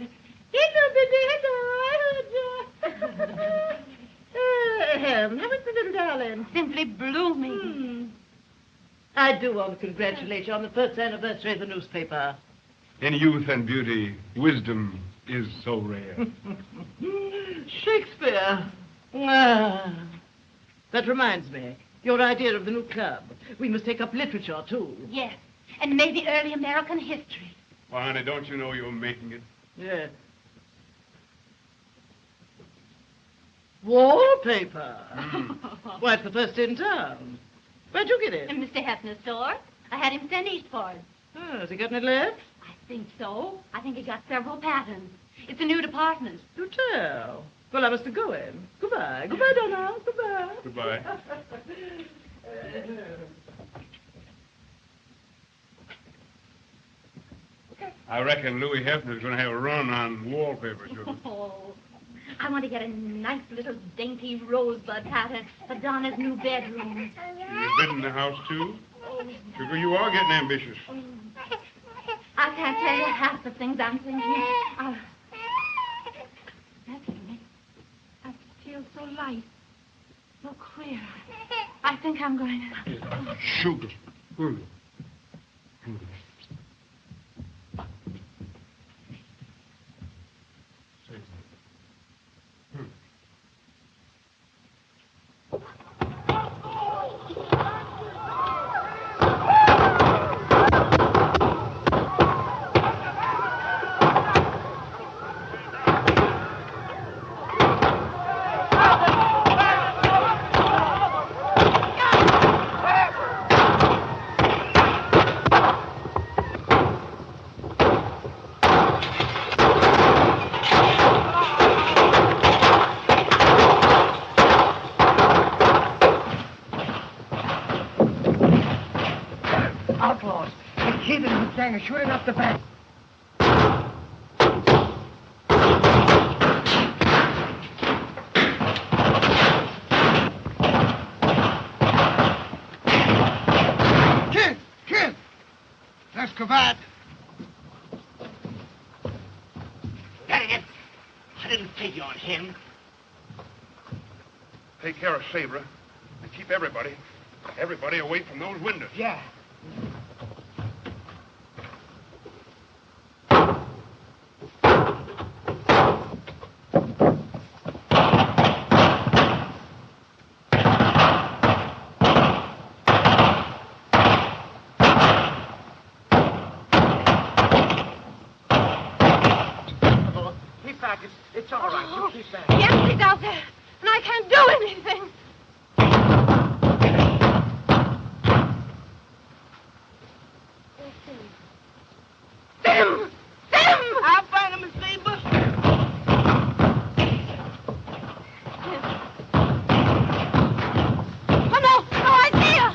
How is the little darling? Simply blooming. I do want to congratulate you on the first anniversary of the newspaper. In youth and beauty, wisdom is so rare. Shakespeare. Ah. That reminds me. Your idea of the new club. We must take up literature, too. Yes, and maybe early American history. Well, honey, don't you know you're making it? Yes. Wallpaper. Why, it's the first in town. Where'd you get it? In Mr. Hefner's store. I had him sent east for it. Oh, has he got any left? I think so. I think he got several patterns. It's a new department. You tell. Well, I must be going. Goodbye. Goodbye, Donna. Goodbye. Goodbye. I reckon Louis Hefner's going to have a run on wallpaper, sugar. Oh, I want to get a nice little dainty rosebud pattern for Donna's new bedroom. You've been in the house, too? Sugar, you are getting ambitious. I can't tell you half the things I'm thinking. That's me. I feel so light, so queer. I think I'm going to... Sugar. gang is shooting up the bank. Kid! That's Cravat. Dang it! I didn't figure on him. Take care of Sabra and keep everybody away from those windows. Yeah. It's all right. You keep back. Yes, he's out there, and I can't do anything. Sam! Sam! I'll find him, Miss Sabra. Oh, no, I see her.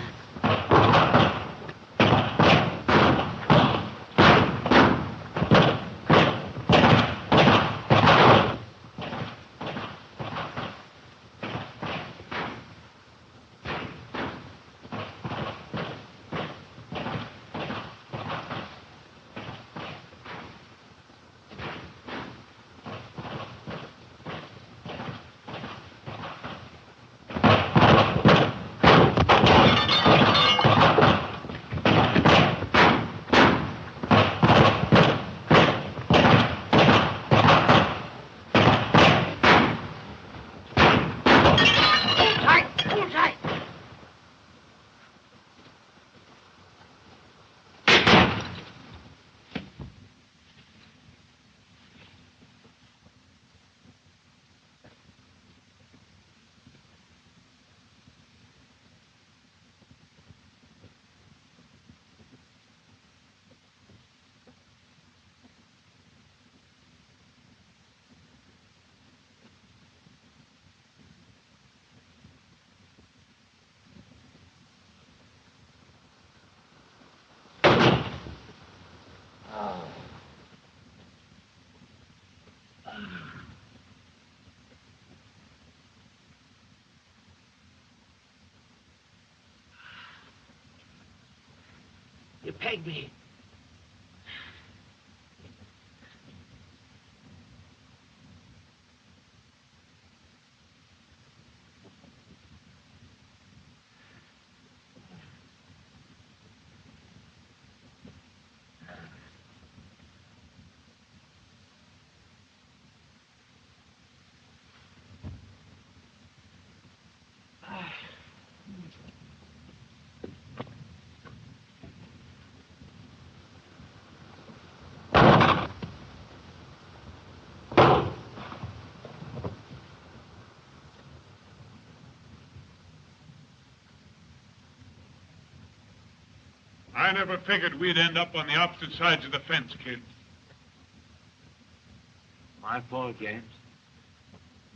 You pegged me. I never figured we'd end up on the opposite sides of the fence, kid. My fault, James.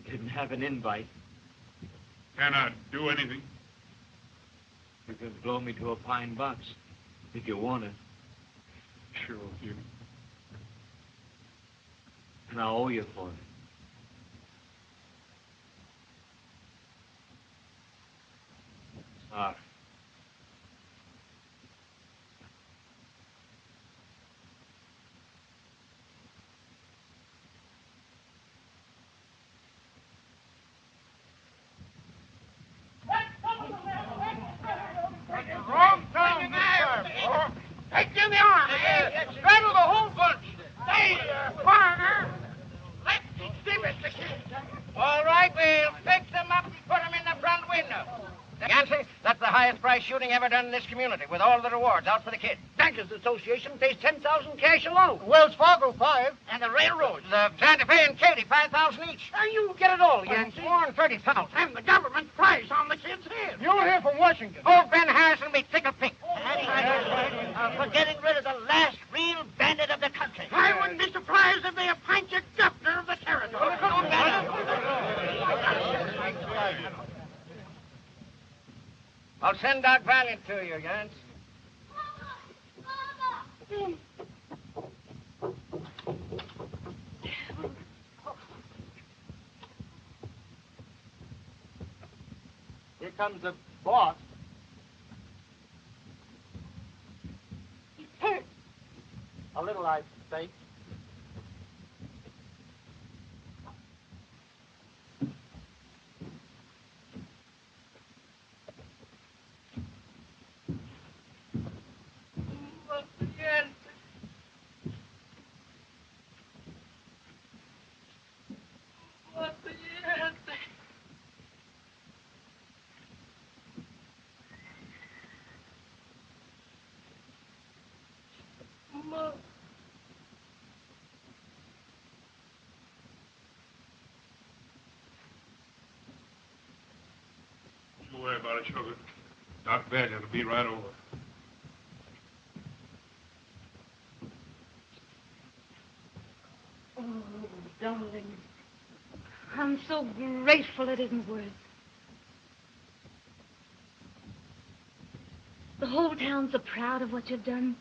Didn't have an invite. Can I do anything? You can blow me to a pine box if you want it. Sure, Jim. And I owe you for it. Sorry. Wrong down there. Take you in the arm. Straddle the whole bunch. Hey, partner. Let's exhibit the kids. All right, we'll pick them up and put them in the front window. Yancey, that's the highest price shooting ever done in this community, with all the rewards out for the kids. Bankers Association pays $10,000 cash alone. Wells Fargo, 5. And the railroads, the Santa Fe and Katy, $5,000 each. You get it all, Yancey. More than $30,000. And the government price on the kids' head. You'll hear from Washington. Old Ben Harrison will be tickled pink. For getting rid of the last real bandit of the country. I wouldn't be surprised if they appoint you governor of the territory. I'll send Doc Valiant to you, Yance. comes the boss. He's hurt. A little, I think. Don't worry about it, sugar. Doc Badger will be right over. Oh, darling. I'm so grateful it isn't worse. The whole town's so proud of what you've done.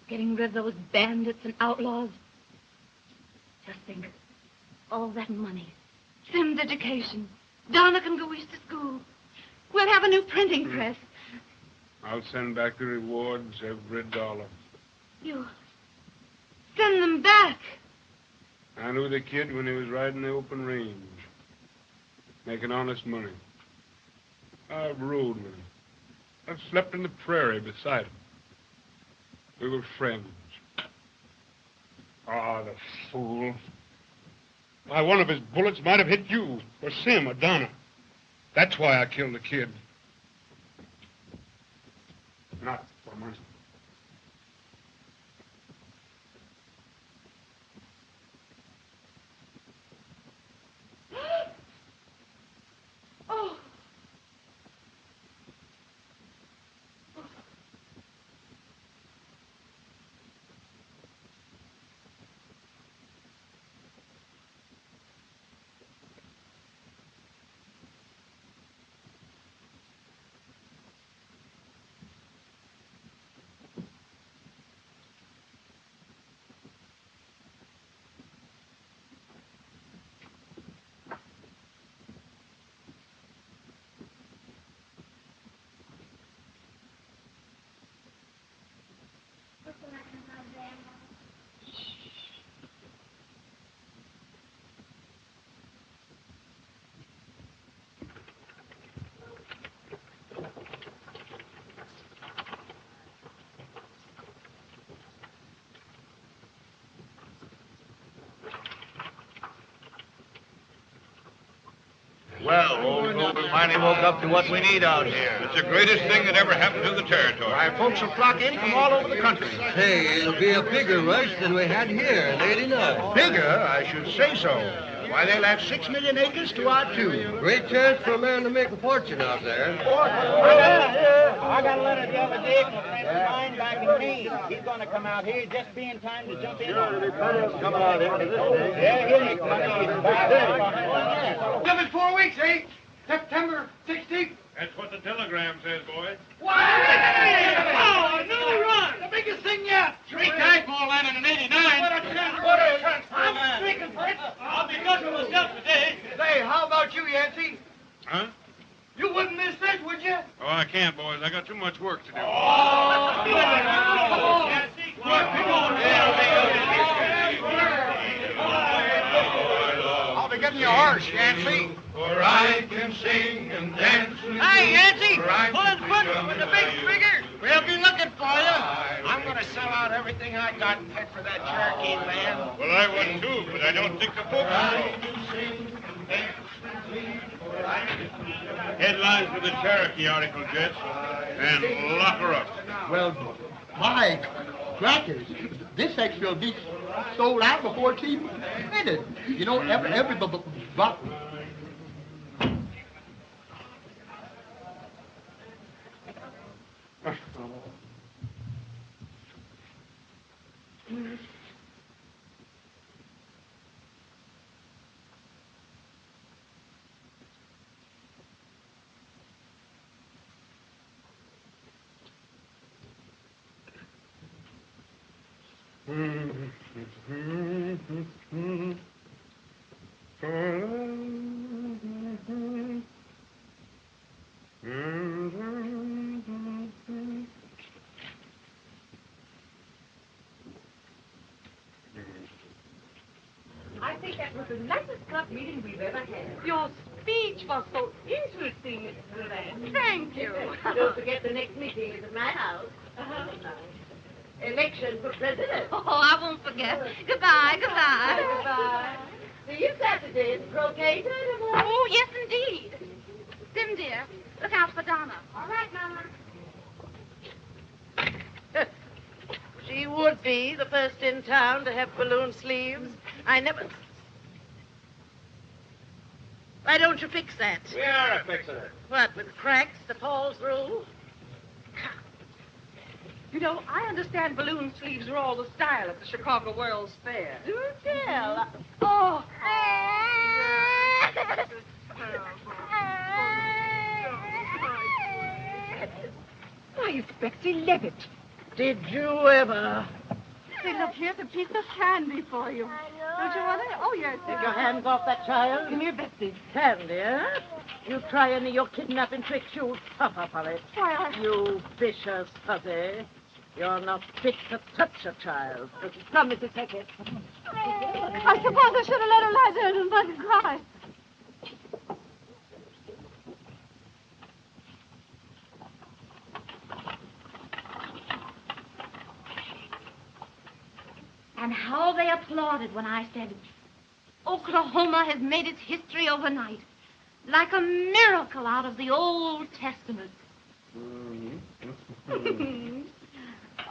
Getting rid of those bandits and outlaws. Just think. All that money. Sim's education. Donna can go east to school. We'll have a new printing press. I'll send back the rewards, every dollar. You send them back. I knew the kid when he was riding the open range, making honest money. I've rode with him. I've slept in the prairie beside him. We were friends. Ah, the fool. Why, one of his bullets might have hit you, or Sim, or Donna. That's why I killed the kid. Not for money. Oh. Well, old Gold finally woke up to what we need out here. It's the greatest thing that ever happened to the territory. Why, folks will flock in from all over the country. Hey, it'll be a bigger rush than we had here, late enough. Bigger? I should say so. Why, they'll have 6 million acres to our 2. Great chance for a man to make a fortune out there. I got a letter the other day from a friend of mine back in Maine. He's going to come out here just be in time to jump in. Sure, there'll be plenty of coming out here for this day. Yeah, he'll make money. He's back. Live in 4 weeks, eh? September 16th. That's what the telegram says, boy. What? Oh, no run! The biggest thing yet. 3 times more land than in 89. What a chance! What a chance! I'm speaking for it. I'll be good for myself today. Say, how about you, Yancey? Huh? You wouldn't miss this, would you? Oh, I can't, boys. I got too much work to do. Oh, come on, Yancey. Come on. I'll be getting your horse, Yancey. For I can sing and dance. Hey, Yancey, pulling foot with the big figure. We'll be looking for you. I'm going to sell out everything I got and head for that Cherokee land. Well, I would too, but I don't think the folks will. Headlines for the Cherokee article, Jets, and lock her up. Well, my crackers, this extra will be sold out before it's even printed. You know, every bottle. was the nicest club meeting we've ever had. Your speech was so interesting, Mrs. Cravat. Thank you. Don't forget the next meeting is at my house. Election for president. Oh, I won't forget. Goodbye, goodbye. Goodbye. See you Saturday at the croquet tournament. Oh, yes, indeed. Sim, dear, look out for Donna. All right, Mama. She would be the first in town to have balloon sleeves. I never... Why don't you fix that? We are fixing it. What, with cracks to fall through? You know, I understand balloon sleeves are all the style at the Chicago World's Fair. Do tell. Oh. Why, it's Betsy Levitt. Did you ever? Hey, look, here's a piece of candy for you. Don't you want it? Oh, yes. Take your hands off that child. Come here, Betsy. Candy, huh? You try any of your kidnapping tricks, you'll suffer for it. Why, You vicious pussy. You're not fit to touch a child. Come, Mrs. Hackett. I suppose I should have let her lie there and let her cry. And how they applauded when I said, Oklahoma has made its history overnight, like a miracle out of the Old Testament.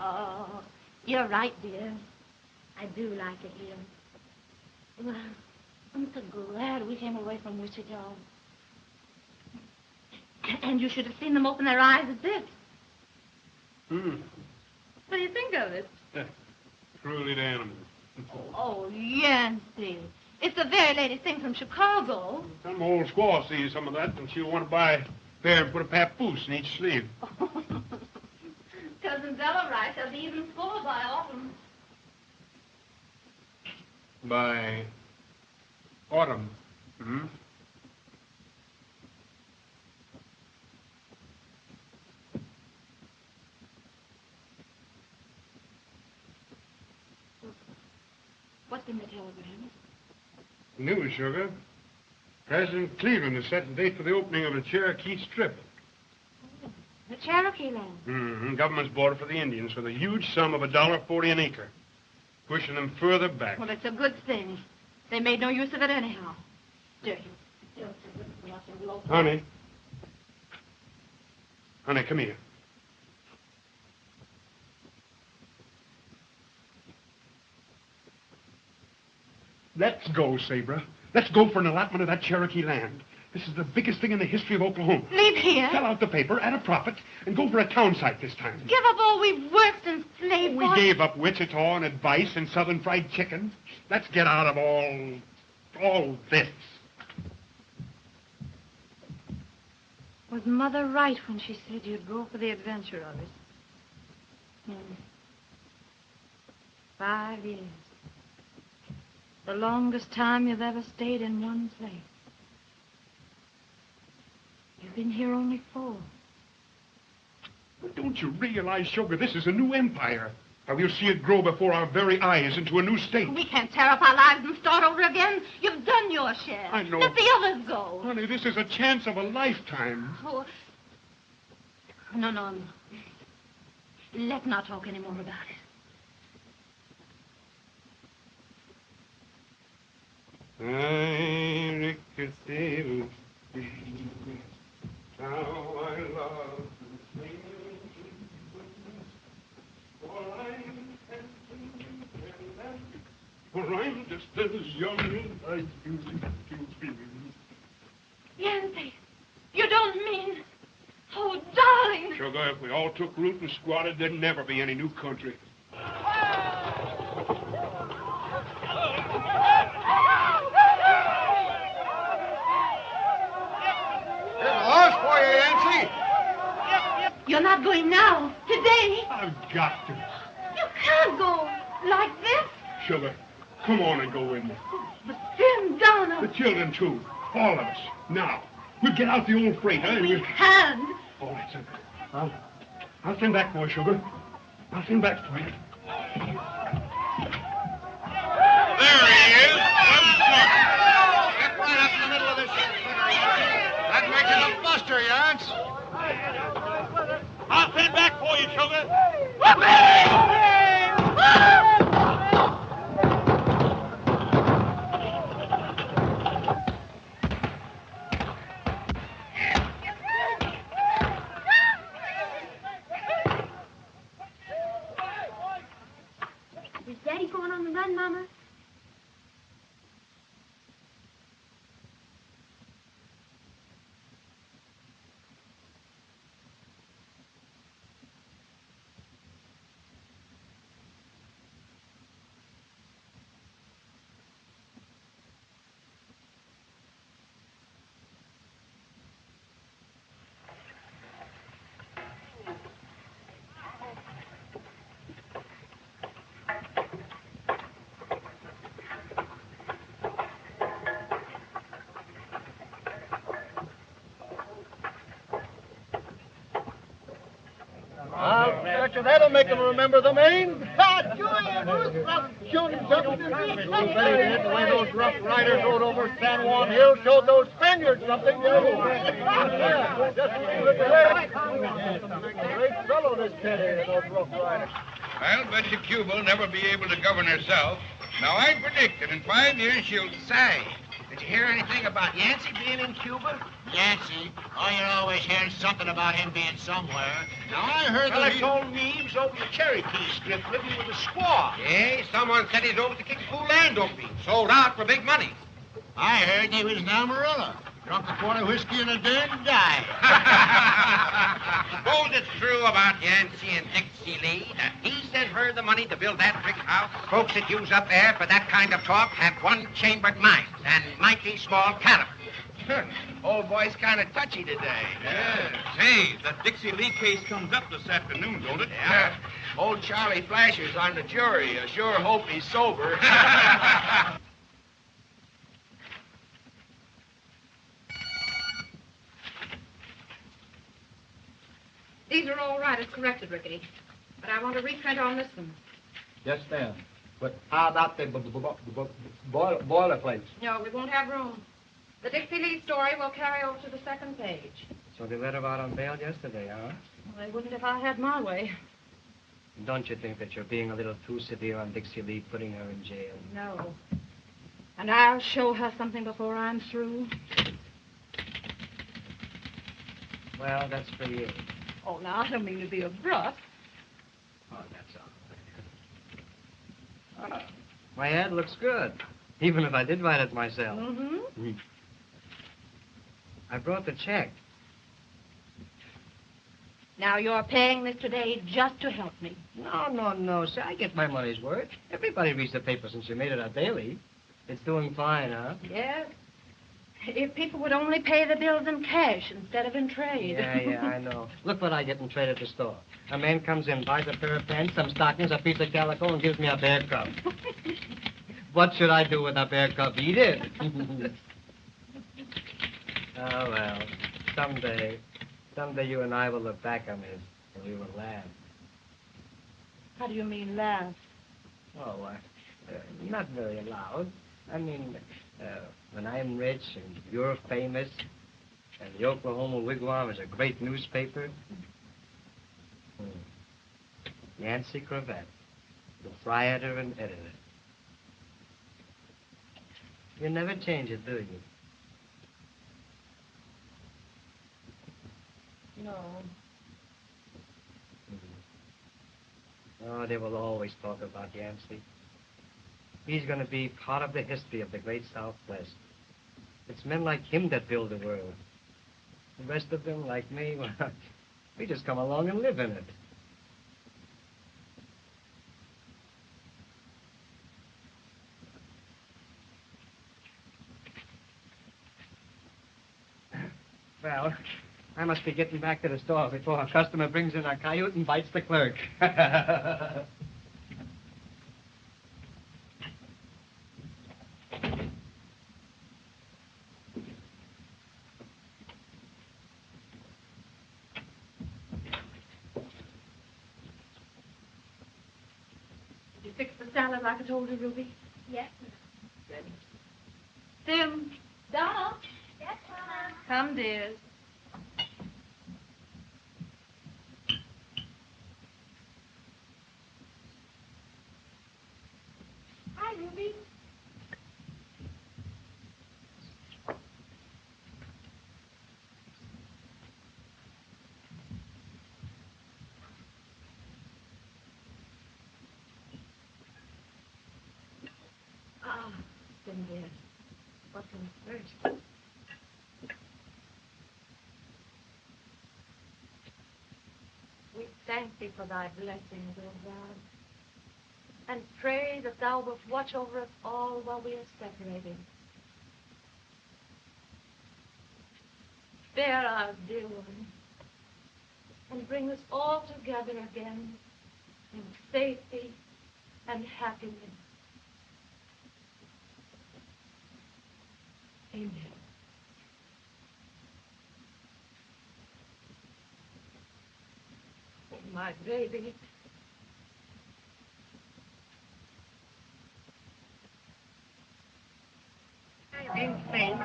Oh, you're right, dear. I do like it here. Well, I'm so glad we came away from Wichita. And you should have seen them open their eyes at this. What do you think of it? Truly the animal. Oh, Yancey. It's the very latest thing from Chicago. Some old squaw sees some of that, and she'll want to buy a pair and put a papoose in each sleeve. Cousin Bella writes they'll be even full by autumn. By autumn. What's in the telegram? News, sugar. President Cleveland has set the date for the opening of the Cherokee Strip. The Cherokee land. Government's bought it for the Indians with a huge sum of $1.40 an acre, pushing them further back. Well, it's a good thing. They made no use of it anyhow. Dirty. Honey. Honey, come here. Let's go, Sabra. Let's go for an allotment of that Cherokee land. This is the biggest thing in the history of Oklahoma. Leave here. Sell out the paper at a profit and go for a town site this time. Give up all we've worked and slaved We for. gave up Wichita and advice and Southern fried chicken. Let's get out of all this. Was Mother right when she said you'd go for the adventure of it? 5 years. The longest time you've ever stayed in one place. You've been here only 4. But don't you realize, Sugar, this is a new empire? How we'll see it grow before our very eyes into a new state. We can't tear up our lives and start over again. You've done your share. I know. Let the others go. Honey, this is a chance of a lifetime. Oh. No. Let's not talk any more about it. I how I love the sea, for I'm just as young as I used to be. Yancey, you don't mean... Oh, darling. Sugar, if we all took root and squatted, there'd never be any new country. For you, Yancey. You're not going now. Today. I've got to. You can't go like this. Sugar, come on and go with me. But Sim, Donna. The children, too. All of us. Now. We'll get out the old freighter and We can't. All right, son. I'll send back for you, Sugar. I'll send back for you. There he is. before you choker. Is Daddy going on the run, Mama? I'll bet you that'll make them remember the name. You bet he did. The way those Rough Riders rode over San Juan Hill showed those Spaniards something. Great fellow, this Teddy, those Rough Riders. I'll bet you Cuba'll never be able to govern herself. Now, I predict that in 5 years she'll... Say, did you hear anything about Yancey being in Cuba? Yancey? Oh, you're always hearing something about him being somewhere. Now, I heard Well, that they told me he was over the Cherokee Strip living with a squaw. Yeah, someone said he's over to Kickapoo land opening. Sold out for big money. I heard he was in Amarillo. Drunk a quart of whiskey and a dirt and died. Suppose it's true about Yancey and Dixie Lee that he sent her the money to build that brick house. Folks that use up there for that kind of talk have one-chambered minds and mighty small caliber. Old boy's kind of touchy today. Yeah. Say, the Dixie Lee case comes up this afternoon, don't it? Yeah. Old Charlie Flasher's on the jury. I sure hope he's sober. These are all right as corrected, Rickety. But I want to reprint on this one. Yes, ma'am. But how about the boilerplates? No, we won't have room. The Dixie Lee story will carry over to the second page. So they let her out on bail yesterday, huh? Well, they wouldn't if I had my way. Don't you think that you're being a little too severe on Dixie Lee, putting her in jail? No. And I'll show her something before I'm through. Well, that's for you. Oh, now, I don't mean to be abrupt. Oh, that's all right. My ad looks good, even if I did write it myself. Mm-hmm. I brought the check. Now, you're paying this today just to help me. No. See, I get my money's worth. Everybody reads the paper since you made it our daily. It's doing fine, huh? Yes. If people would only pay the bills in cash instead of in trade. Yeah, I know. Look what I get in trade at the store. A man comes in, buys a pair of pants, some stockings, a piece of calico, and gives me a bear cub. What should I do with a bear cub? Eat it. Oh, well, someday you and I will look back on this, and we will laugh. How do you mean laugh? Oh, not very loud. I mean, when I'm rich and you're famous, and the Oklahoma Wigwam is a great newspaper. Yancey Cravat, proprietor and editor. You never change it, do you? No. Oh, they will always talk about Yancey. He's going to be part of the history of the great Southwest. It's men like him that build the world. The rest of them, like me, well, we just come along and live in it. Well, I must be getting back to the store before a customer brings in a coyote and bites the clerk. Did you fix the salad like I told you, Ruby? Yes, Good. Sim. Donald. Yes, Mama. Come, dears. then, dear? What comes first? We thank thee for thy blessings, O God, and pray that thou wilt watch over us all while we are separated. Spare our dear one, and bring us all together again in safety and happiness. Amen. Oh, my baby. I don't think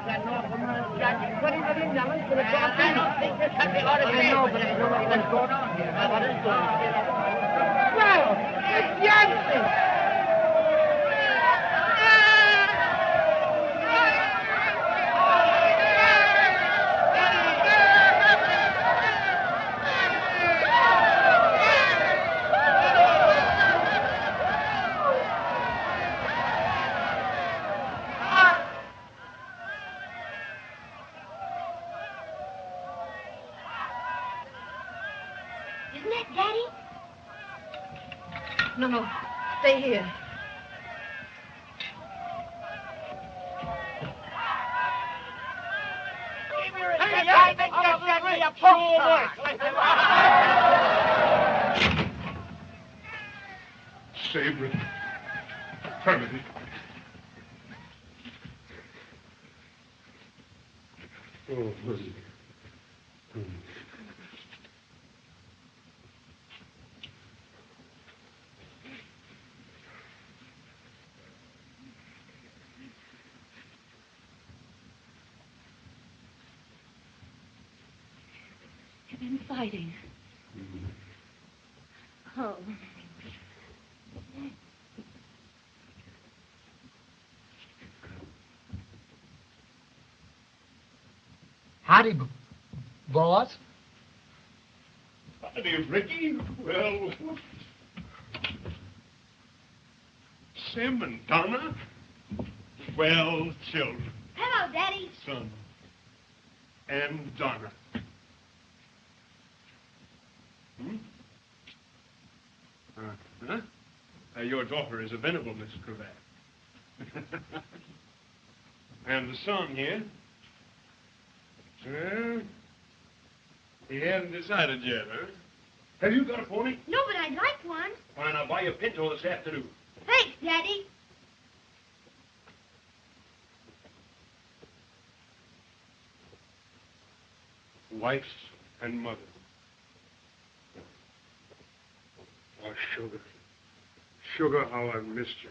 this country ought to be. I know, but I know what's going on here. What is going on? Well, it's Yancey. Isn't that Daddy? No. Stay here. Hey, I think you're getting me a postcard. Sabra. Affirmative. Oh, honey. You've been fighting. Oh. Howdy, boss. Howdy, Ricky. Well, Sim and Donna. Well, children. Hello, Daddy. Son. And Donna. Your daughter is a venerable Miss Cravat. And the son here? Well, he hasn't decided yet, huh? Have you got a pony? No, but I'd like one. Fine, I'll buy you a pinto this afternoon. Thanks, Daddy. Wife and mother. Oh, Sugar. Sugar, how I missed you.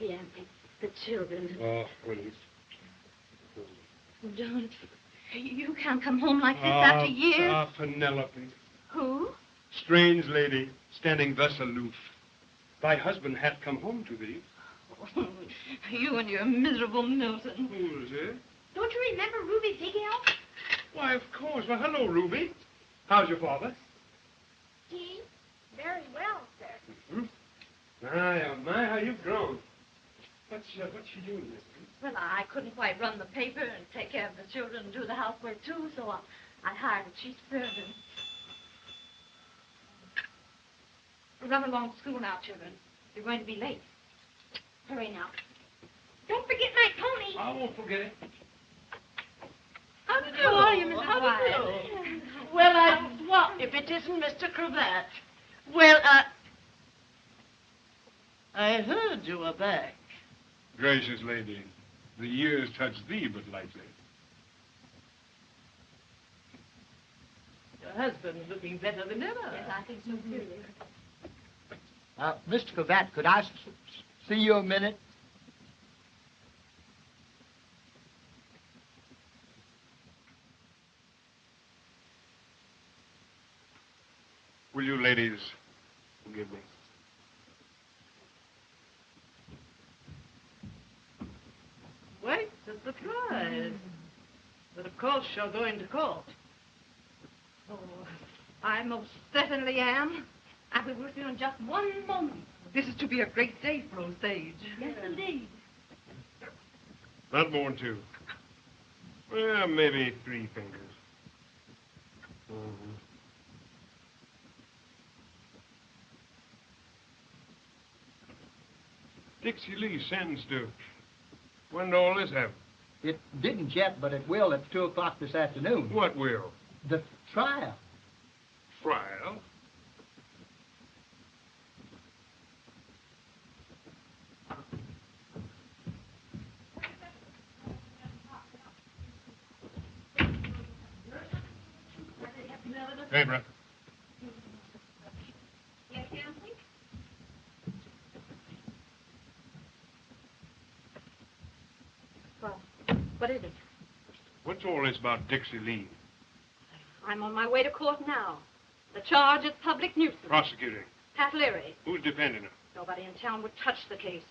Yeah, the children. Oh, honey. Don't. You can't come home like this after years. Penelope. Who? Strange lady, standing thus aloof. Thy husband hath come home to thee. Oh, you and your miserable Milton. Who is it? Don't you remember Ruby Bigale? Why, of course. Well, hello, Ruby. How's your father? He? Very well, sir. Hmm? My, oh, my, how you've grown. What's she doing, mister? Well, I couldn't quite run the paper and take care of the children and do the housework, too, so I hired a cheap servant. Run along to school now, children. You're going to be late. Hurry now. Don't forget my pony. I won't forget it. How are you, Miss Wyatt? Well, what if it isn't Mr. Cravat? Well, I heard you were back. Gracious lady, the years touch thee but lightly. Your husband's looking better than ever. Yes, I think so, too. Mr. Cravat, could I see you a minute? Will you ladies forgive me? Wait, a surprise. But of course you're going to court. Oh, I most certainly am. I'll be with you in just one moment. This is to be a great day for Osage. Yes, indeed. Not more than 2. Well, maybe 3 fingers. Dixie Lee sentenced to. When did all this happen? It didn't yet, but it will at 2 o'clock this afternoon. What will? The trial. Trial? Sabra. Yes, Yancey? Well, what is it? What's all this about Dixie Lee? I'm on my way to court now. The charge is public nuisance. Prosecuting. Pat Leary. Who's defending her? Nobody in town would touch the case.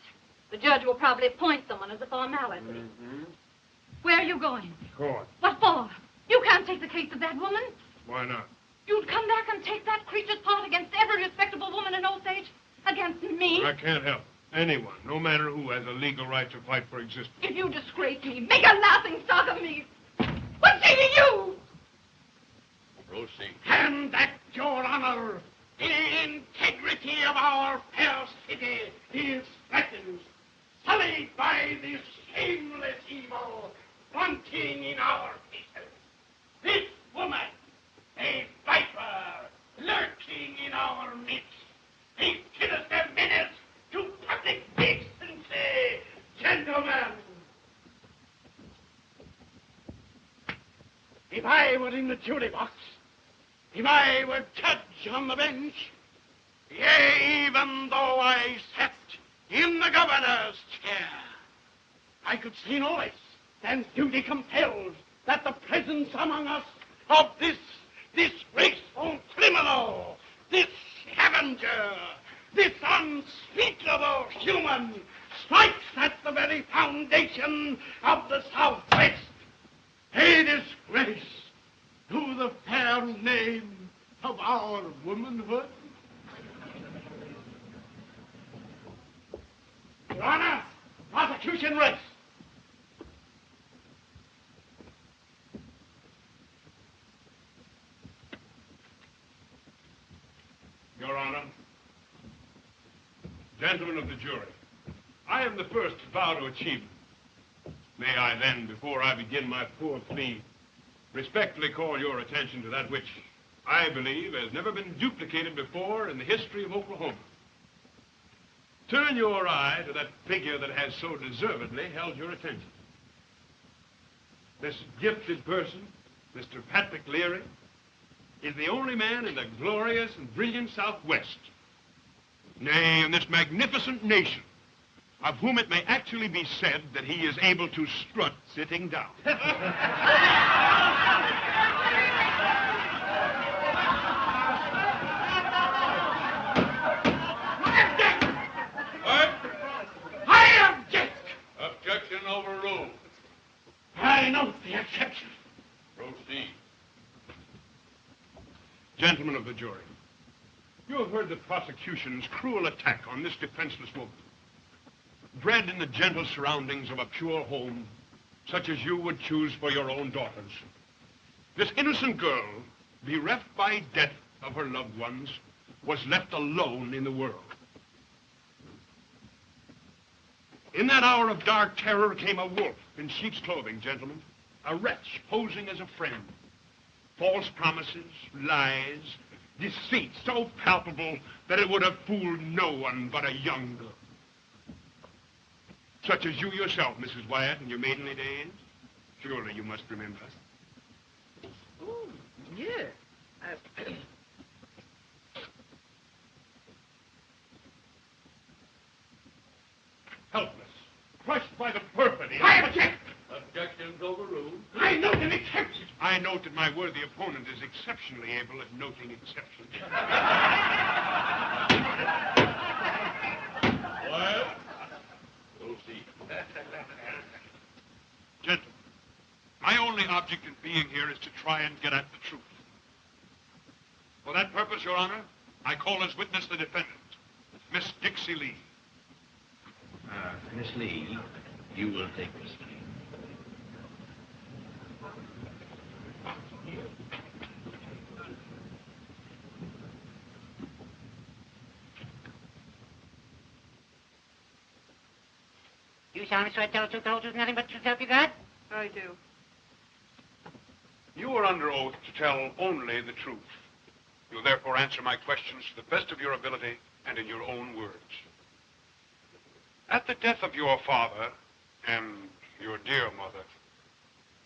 The judge will probably appoint someone as a formality. Where are you going? Court. What for? You can't take the case of that woman. Why not? You'd come back and take that creature's part against every respectable woman in Osage? Against me? I can't help. Anyone, no matter who, has a legal right to fight for existence. If you disgrace me, make a laughing stock of me. What say to you? Proceed. And that, Your Honor, the integrity of our fair city is threatened, sullied by this shameless evil wanting in our people. This woman, a viper, lurking in our midst, a sinister menace to public decency. Gentlemen, if I were in the jury box, if I were judge on the bench, yea, even though I sat in the governor's chair, I could see no less than duty compels that the presence among us of this disgraceful criminal, this scavenger, this unspeakable human, strikes at the very foundation of the Southwest, a disgrace to the fair name of our womanhood. Your Honor, prosecution rests. Your Honor, gentlemen of the jury, I am the first to bow to achievement. May I then, before I begin my poor plea, respectfully call your attention to that which I believe has never been duplicated before in the history of Oklahoma. Turn your eye to that figure that has so deservedly held your attention. This gifted person, Mr. Patrick Leary, is the only man in the glorious and brilliant Southwest, nay, in this magnificent nation, of whom it may actually be said that he is able to strut sitting down. I object. Objection overruled. I note the exception. Proceed. Gentlemen of the jury, you have heard the prosecution's cruel attack on this defenseless woman. Bred in the gentle surroundings of a pure home, such as you would choose for your own daughters, this innocent girl, bereft by death of her loved ones, was left alone in the world. In that hour of dark terror came a wolf in sheep's clothing, gentlemen, a wretch posing as a friend. False promises, lies, deceit so palpable that it would have fooled no one but a young girl. Such as you yourself, Mrs. Wyatt, in your maidenly days. Surely you must remember. Oh, yeah. Helpless, crushed by the perfidy. I object. Objections overruled. I note an exception. I note that my worthy opponent is exceptionally able at noting exceptions. Wyatt, proceed. Gentlemen, my only object in being here is to try and get at the truth. For that purpose, Your Honor, I call as witness the defendant, Miss Dixie Lee. Miss Lee, you will take this. You solemnly swear to tell the truth, the whole truth, nothing but the truth, help you God? I do. You are under oath to tell only the truth. You'll therefore answer my questions to the best of your ability and in your own words. At the death of your father and your dear mother,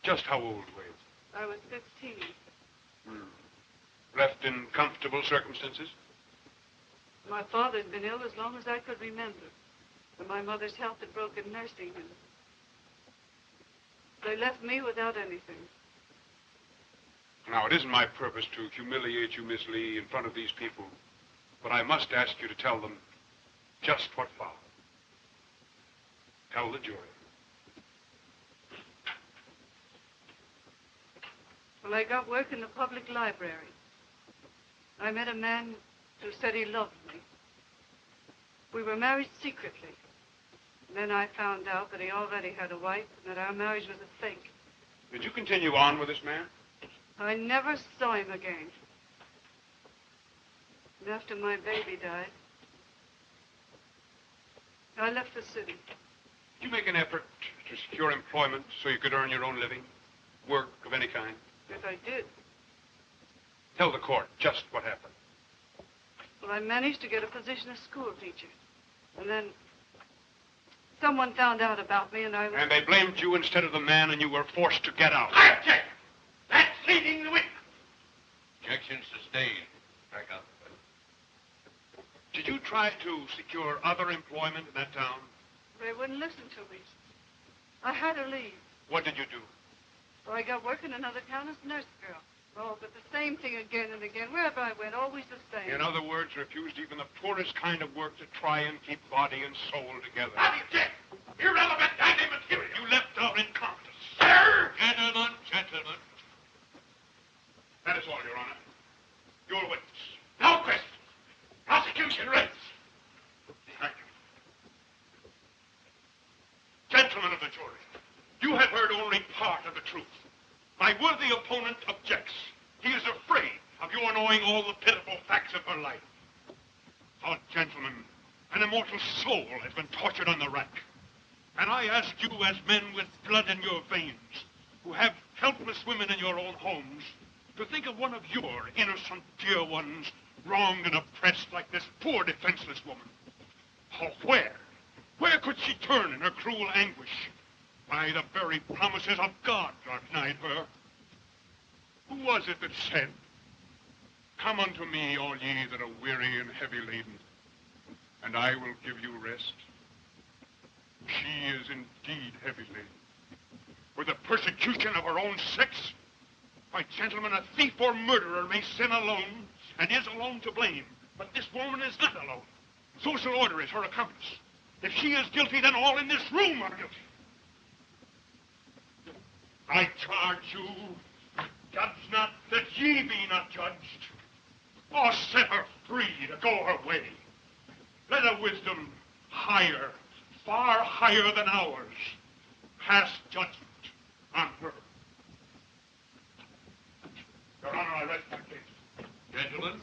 just how old were you? I was 15. Left in comfortable circumstances? My father'd been ill as long as I could remember. And my mother's health had broken nursing, and they left me without anything. Now, it isn't my purpose to humiliate you, Miss Lee, in front of these people, but I must ask you to tell them just what followed. Tell the jury. Well, I got work in the public library. I met a man who said he loved me. We were married secretly. And then I found out that he already had a wife and that our marriage was a fake. Did you continue on with this man? I never saw him again. And after my baby died, I left the city. Did you make an effort to secure employment so you could earn your own living? Work of any kind? Yes, I did. Tell the court just what happened. Well, I managed to get a position as school teacher. And then someone found out about me and I was... And they blamed you instead of the man and you were forced to get out. I object. That's leading the witness. Objection sustained. Back up. Did you try to secure other employment in that town? They wouldn't listen to me. I had to leave. What did you do? So I got work in another town as nurse girl. Oh, but the same thing again and again. Wherever I went, always the same. In other words, refused even the poorest kind of work to try and keep body and soul together. I object. Irrelevant anti-material. You left out incompetence. Sir! Gentlemen, gentlemen. That is all, Your Honor. Your witness. No questions. Prosecution rests. Thank you. Gentlemen of the jury, you have heard only part of the truth. My worthy opponent objects. He is afraid of your knowing all the pitiful facts of her life. Oh, gentlemen, an immortal soul has been tortured on the rack. And I ask you as men with blood in your veins, who have helpless women in your own homes, to think of one of your innocent dear ones wronged and oppressed like this poor defenseless woman. Oh, where? Where could she turn in her cruel anguish? Why, the very promises of God are denied her. Who was it that said, "Come unto me, all ye that are weary and heavy laden, and I will give you rest"? She is indeed heavy laden. With the persecution of her own sex, why, gentlemen, a thief or murderer may sin alone and is alone to blame, but this woman is not alone. Social order is her accomplice. If she is guilty, then all in this room are guilty. I charge you, judge not that ye be not judged, or set her free to go her way. Let a wisdom higher, far higher than ours, pass judgment on her. Your Honor, I rest my case. Gentlemen,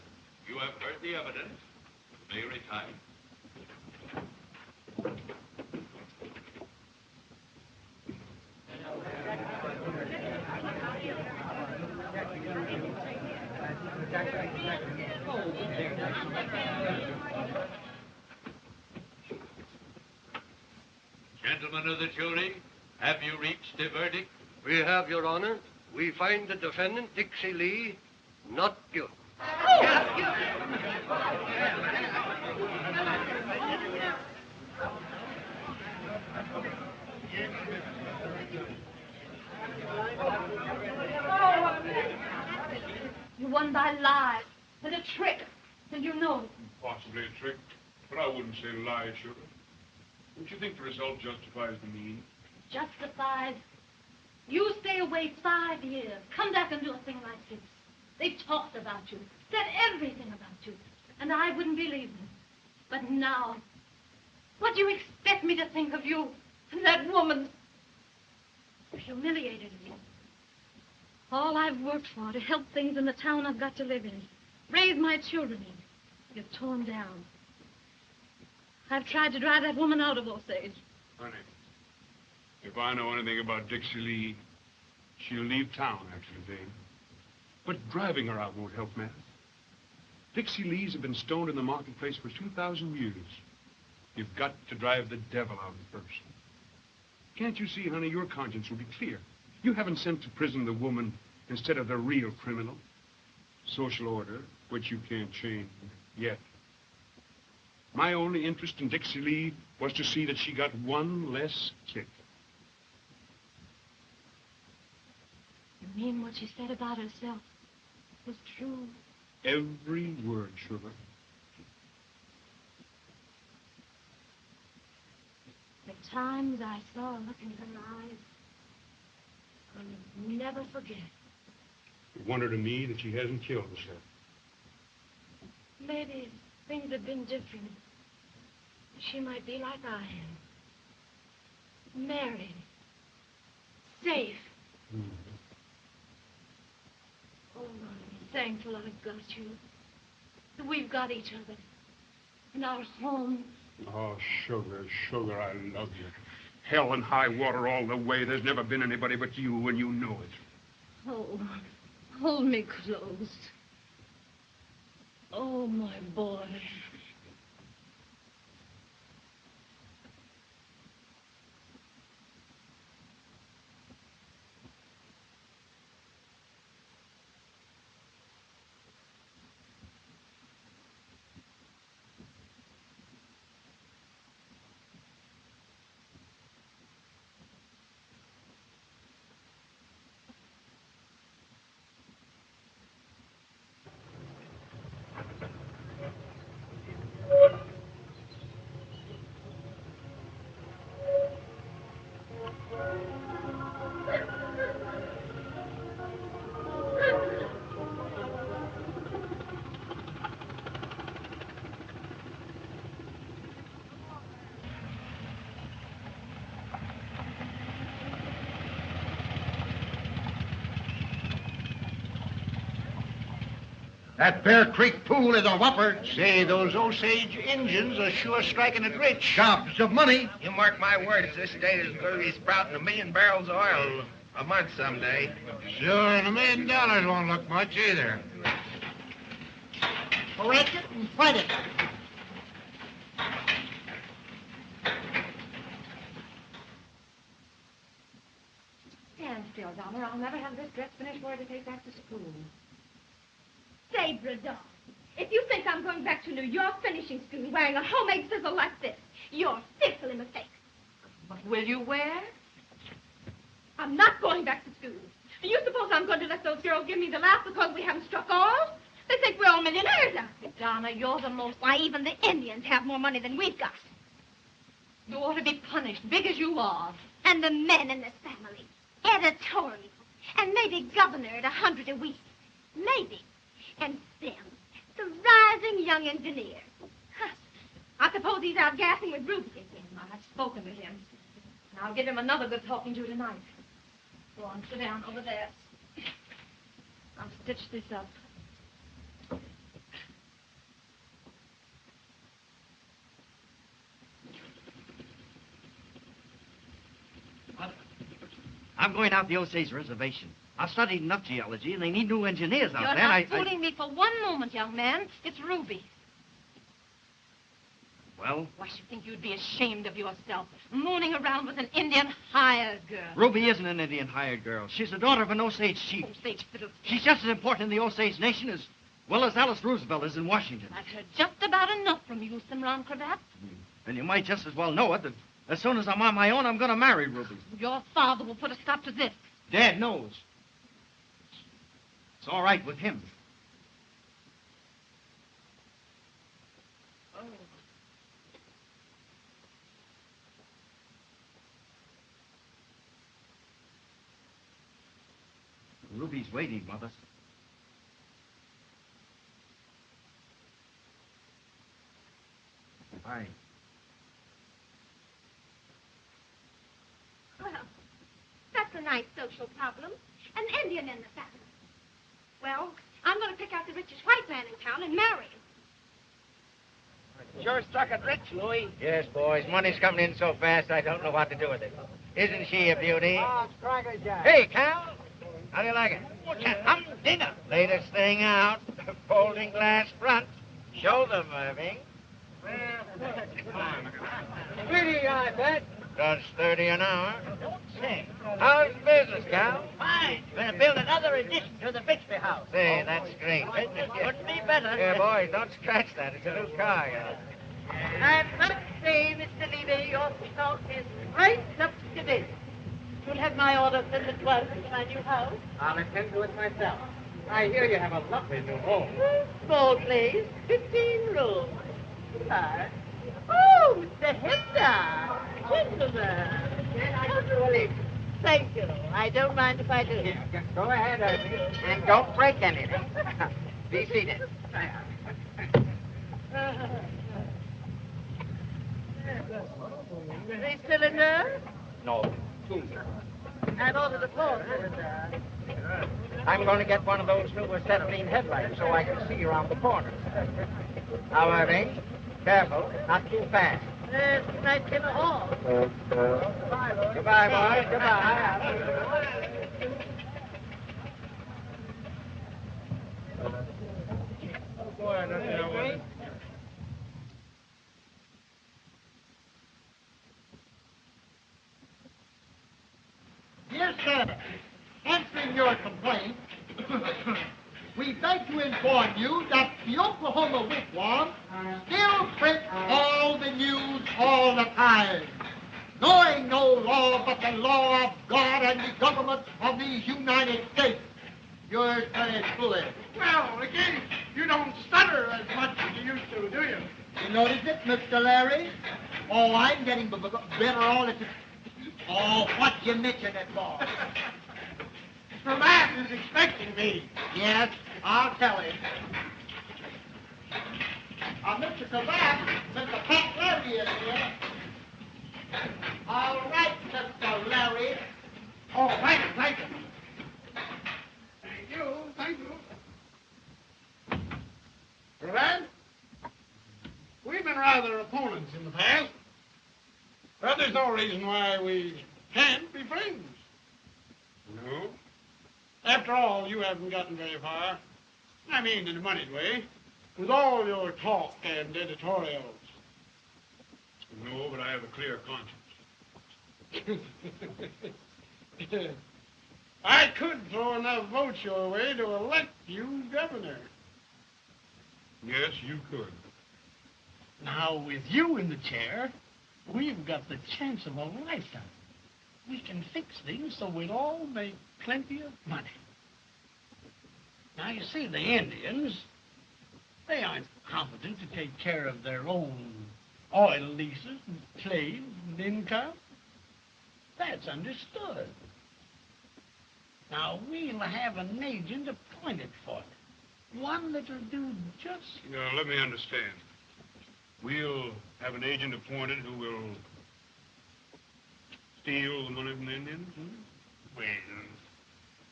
you have heard the evidence. You may retire. Gentlemen of the jury, have you reached a verdict? We have, Your Honor. We find the defendant, Dixie Lee, not guilty. You won by lies and a trick, and you know it. Possibly a trick, but I wouldn't say lies, sugar. Don't you think the result justifies the means? Justified. You stay away 5 years, come back and do a thing like this. They talked about you, said everything about you, and I wouldn't believe them. But now, what do you expect me to think of you? That woman humiliated me. All I've worked for to help things in the town I've got to live in, raise my children in, you've torn down. I've tried to drive that woman out of Osage. Honey, if I know anything about Dixie Lee, she'll leave town after today. But driving her out won't help matters. Dixie Lees have been stoned in the marketplace for 2,000 years. You've got to drive the devil out first. Can't you see, honey, your conscience will be clear. You haven't sent to prison the woman instead of the real criminal. Social order, which you can't change yet. My only interest in Dixie Lee was to see that she got one less kick. You mean what she said about herself was true? Every word, sugar. The times I saw a look in her eyes, I'll never forget. It's a wonder to me that she hasn't killed herself. Maybe if things had been different, she might be like I am. Married. Safe. Oh, I'm thankful I've got you. That we've got each other. And our home. Oh, sugar, sugar, I love you. Hell and high water all the way. There's never been anybody but you, and you know it. Oh, hold me close. Oh, my boy. That Bear Creek pool is a whopper. Say, those Osage Injuns are sure striking it rich. Gobs of money. You mark my words, this state is going to be sprouting 1 million barrels of oil a month someday. Sure, and $1 million won't look much either. Rake it and fight it. Stand still, Donna. I'll never have this dress finished for her to take back to school. Sabra, darling, if you think I'm going back to New York finishing school wearing a homemade sizzle like this, you're fearfully mistaken. What will you wear? I'm not going back to school. Do you suppose I'm going to let those girls give me the laugh because we haven't struck oil? They think we're all millionaires out here. Donna, you're the most... Why, even the Indians have more money than we've got. You ought to be punished, big as you are. And the men in this family. Editorial. And maybe governor at 100 a week. Maybe. And them, the rising young engineer. Huh. I suppose he's out gassing with Ruby again. I've spoken to him. And I'll give him another good talking to tonight. Go on, sit down over there. I'll stitch this up. I'm going out the Osage Reservation. I've studied enough geology, and they need new engineers out You're there. not fooling me for one moment, young man. It's Ruby. Well, Why, I should think you'd be ashamed of yourself, mooning around with an Indian hired girl. Ruby isn't an Indian hired girl. She's the daughter of an Osage chief. Osage fiddlestick. She's just as important in the Osage Nation as well as Alice Roosevelt is in Washington. I've heard just about enough from you, Cimarron Cravat. And you might just as well know it that as soon as I'm on my own, I'm going to marry Ruby. Your father will put a stop to this. Dad knows. It's all right with him. Oh. Ruby's waiting, Mother. a nice social problem. An Indian in the family. Well, I'm going to pick out the richest white man in town and marry him. Sure struck it rich, Louis. Yes, boys. Money's coming in so fast, I don't know what to do with it. Isn't she a beauty? Oh, Cracker Jack. Hey, Cal. How do you like it? What's that? Dinner. Latest thing out. Folding glass front. Show them, Irving. Pretty, I bet. Does 30 an hour. Say, how's business, Cal? Fine. We're build another addition to the Bixby house. Say, that's great. Couldn't be better. Yeah, boys, don't scratch that. It's a new car, you know. I must say, Mr. Levy, your stock is right up to date. You'll have my order sent at once to my new house. I'll attend to it myself. I hear you have a lovely new home. Small place, 15 rooms. Oh, Mr. Hector. Gentlemen. Congratulations. Thank you. I don't mind if I do. Yeah, just go ahead, Irving. And don't break anything. Be seated. They still in there? No. I've ordered a floor cylinder. I'm going to get one of those new acetylene headlights so I can see around the corner. Now, Irving, careful, not too fast. Nice in the hall. Goodbye, boys. Goodbye. Yes, sir. Answering your complaint, we beg to inform you that the Oklahoma wigwam still prints all the news all the time, knowing no law but the law of God and the government of these United States. Yours very truly. Well, again, you don't stutter as much as you used to, do you? You notice it, Mr. Larry? Oh, I'm getting better all the time. Oh, what you mention it for? Cravat is expecting me. Yes, I'll tell him. Mr. Cravat, Mr. Pat Larry is here. All right, Mr. Larry. Oh, thank you, thank you. Thank you. Cravat, we've been rather opponents in the past. But there's no reason why we can't be friends. No? After all, you haven't gotten very far. I mean, in a moneyed way. With all your talk and editorials. No, but I have a clear conscience. I could throw enough votes your way to elect you governor. Yes, you could. Now, with you in the chair, we've got the chance of a lifetime. We can fix things so we'd all make plenty of money. Now, you see, the Indians, they aren't competent to take care of their own oil leases and slaves and income. That's understood. Now, we'll have an agent appointed for it. One that'll do just... Now, let me understand. We'll have an agent appointed who will steal the money from the Indians? Well,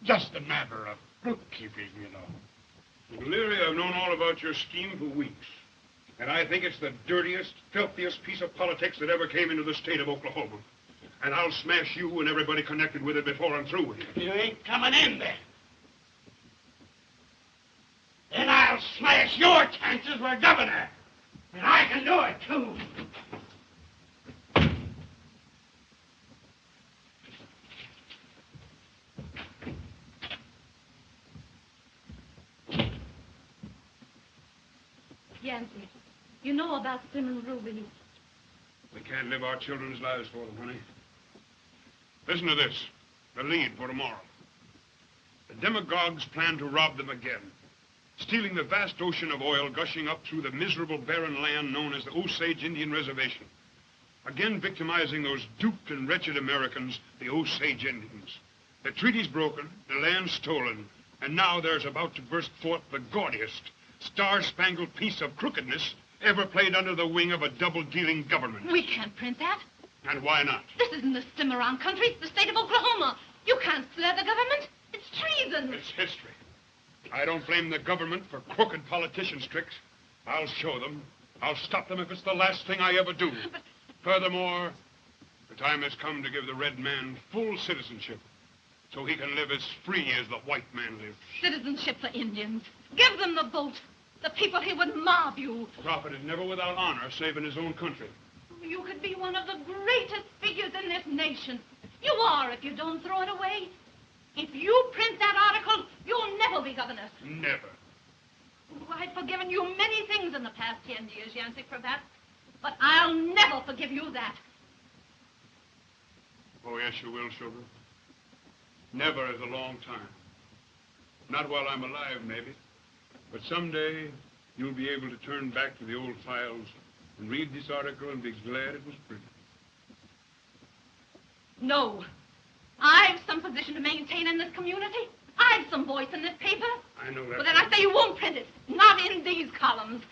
just a matter of bookkeeping, you know. Leary, I've known all about your scheme for weeks. And I think it's the dirtiest, filthiest piece of politics that ever came into the state of Oklahoma. And I'll smash you and everybody connected with it before I'm through with you. You ain't coming in there. Then I'll smash your chances for governor. And I can do it, too. Yancey, you know about Cimarron rubies. We can't live our children's lives for them, honey. Listen to this. The lead for tomorrow. The demagogues plan to rob them again, stealing the vast ocean of oil gushing up through the miserable barren land known as the Osage Indian Reservation. Again victimizing those duped and wretched Americans, the Osage Indians. The treaty's broken, the land stolen, and now there's about to burst forth the gaudiest, star-spangled piece of crookedness ever played under the wing of a double-dealing government. We can't print that. And why not? This isn't the Cimarron country, it's the state of Oklahoma. You can't slur the government. It's treason. It's history. I don't blame the government for crooked politicians' tricks. I'll show them. I'll stop them if it's the last thing I ever do. But... Furthermore, the time has come to give the red man full citizenship so he can live as free as the white man lives. Citizenship for Indians. Give them the vote. The people here would mob you. A prophet is never without honor, save in his own country. You could be one of the greatest figures in this nation. You are if you don't throw it away. If you print that article, you'll never be governor. Never. I've forgiven you many things in the past 10 years, Yancey Cravat, but I'll never forgive you that. Oh, yes, you will, sugar. Never is a long time. Not while I'm alive, maybe. But someday, you'll be able to turn back to the old files and read this article and be glad it was printed. No. I've some position to maintain in this community. I've some voice in this paper. I know that. But then I say you won't print it. Not in these columns.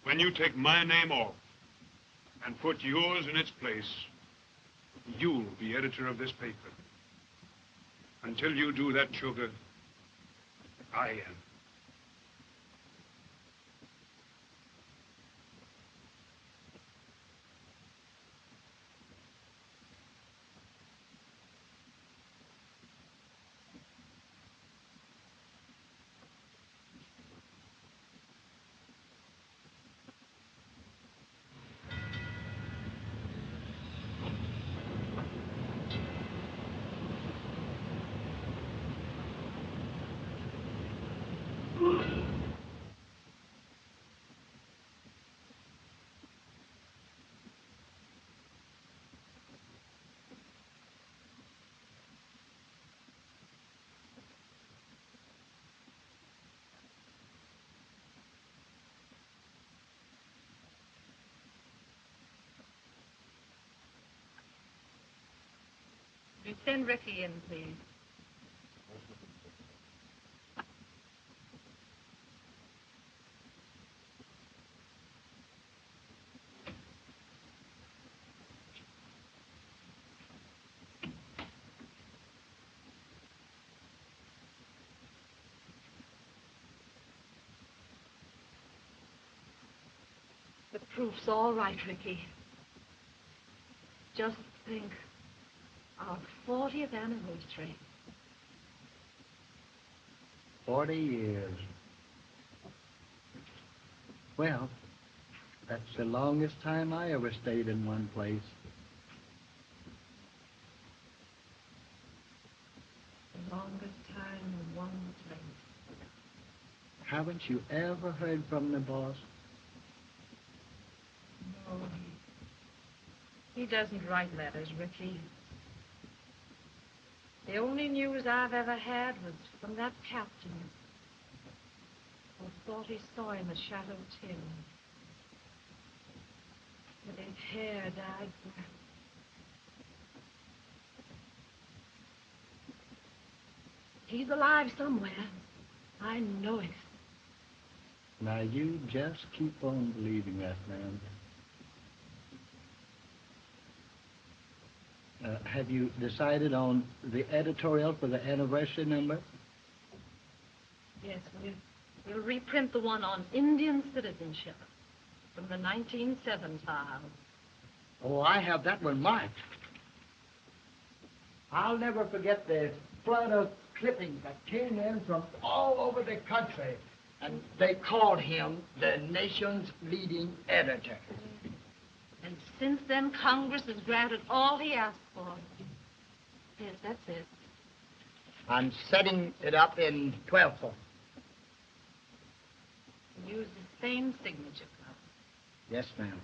When you take my name off and put yours in its place, you'll be editor of this paper. Until you do that, sugar, I am. You send Ricky in, please. The proof's all right, Ricky. Just think. Our 40th anniversary. 40 years. Well, that's the longest time I ever stayed in one place. The longest time in one place. Haven't you ever heard from the boss? No. He doesn't write letters, Ricky. The only news I've ever had was from that captain who thought he saw him at Chateau Tim. With his hair dyed black. He's alive somewhere. I know it. Now, you just keep on believing that, man. Have you decided on the editorial for the anniversary number? Yes, we'll reprint the one on Indian citizenship from the 1907 file. Oh, I have that one marked. I'll never forget the flood of clippings that came in from all over the country, and they called him the nation's leading editor. And since then, Congress has granted all he asked for. Yes, that's it. I'm setting it up in 12 form. Use the same signature color. Yes, ma'am.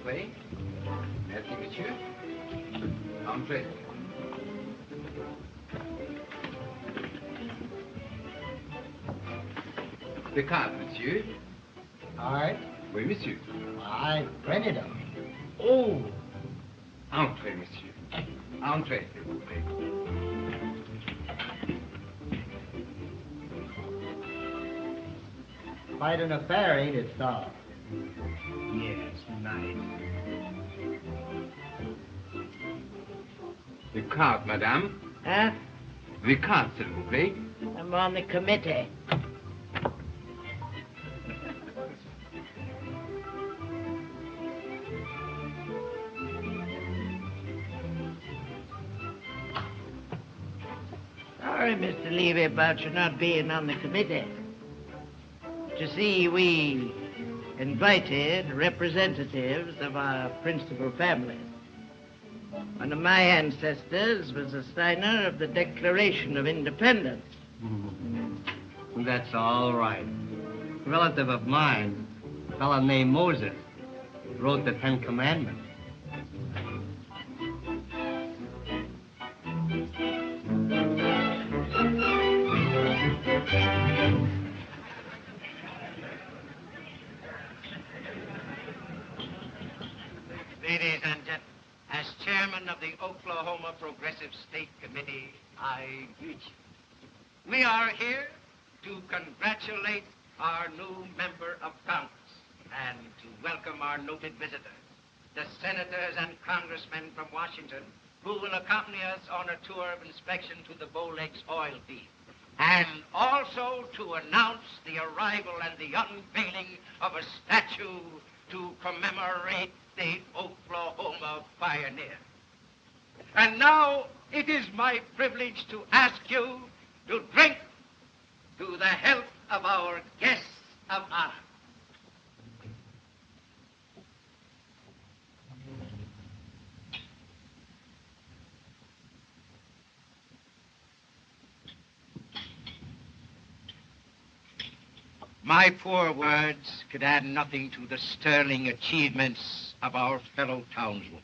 plaît. Merci, monsieur. Entrez. The card, monsieur. Card? Oui, monsieur. I printed them. Oh! Entrez, monsieur. Entrez, s'il vous plaît. Quite an affair, ain't it, sir? Yes, nice. The card, madame. Huh? The card, s'il vous plaît. I'm on the committee. Sorry, Mr. Levy, about you not being on the committee. You see, we invited representatives of our principal family. One of my ancestors was a signer of the Declaration of Independence. That's all right. A relative of mine, a fellow named Moses, wrote the Ten Commandments. Ladies and gentlemen, as chairman of the Oklahoma Progressive State Committee, I greet you. We are here to congratulate our new member of Congress and to welcome our noted visitors, the senators and congressmen from Washington who will accompany us on a tour of inspection to the Bowlegs oil field, and also to announce the arrival and the unveiling of a statue to commemorate the Oklahoma pioneer. And now it is my privilege to ask you to drink to the health of our guests of honor. My poor words could add nothing to the sterling achievements of our fellow townswoman,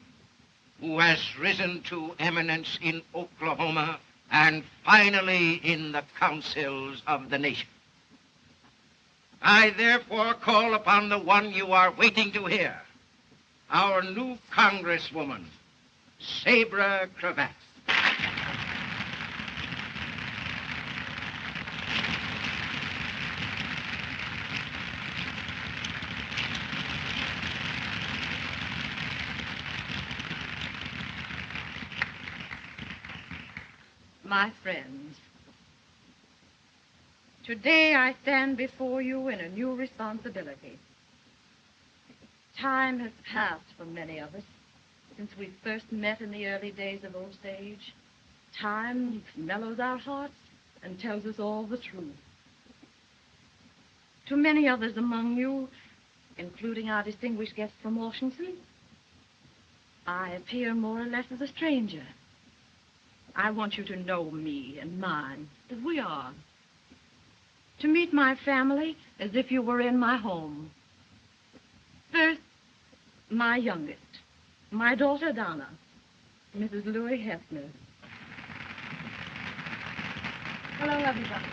who has risen to eminence in Oklahoma and finally in the councils of the nation. I therefore call upon the one you are waiting to hear, our new Congresswoman, Sabra Cravats. My friends, today I stand before you in a new responsibility. Time has passed for many of us since we first met in the early days of Osage. Time mellows our hearts and tells us all the truth. To many others among you, including our distinguished guest from Washington, I appear more or less as a stranger. I want you to know me and mine as we are. To meet my family as if you were in my home. First, my youngest, my daughter Donna, Mrs. Louis Hefner. Hello, everybody.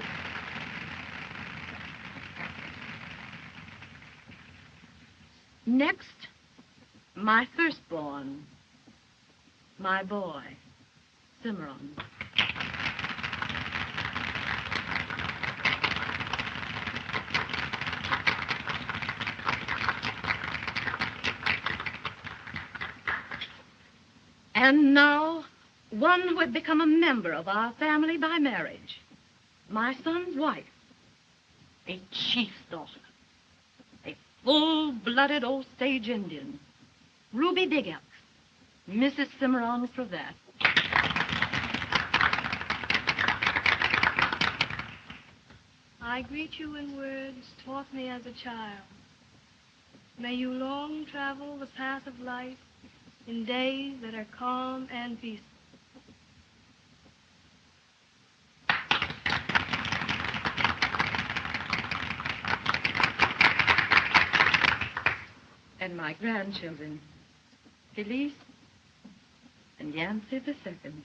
Next, my firstborn, my boy, Cimarron. And now, one who had become a member of our family by marriage, my son's wife, a chief's daughter, a full-blooded Osage Indian, Ruby Big Elk, Mrs. Cimarron Cravat. I greet you in words taught me as a child. May you long travel the path of life in days that are calm and peaceful. And my grandchildren, Felice and Yancey the second.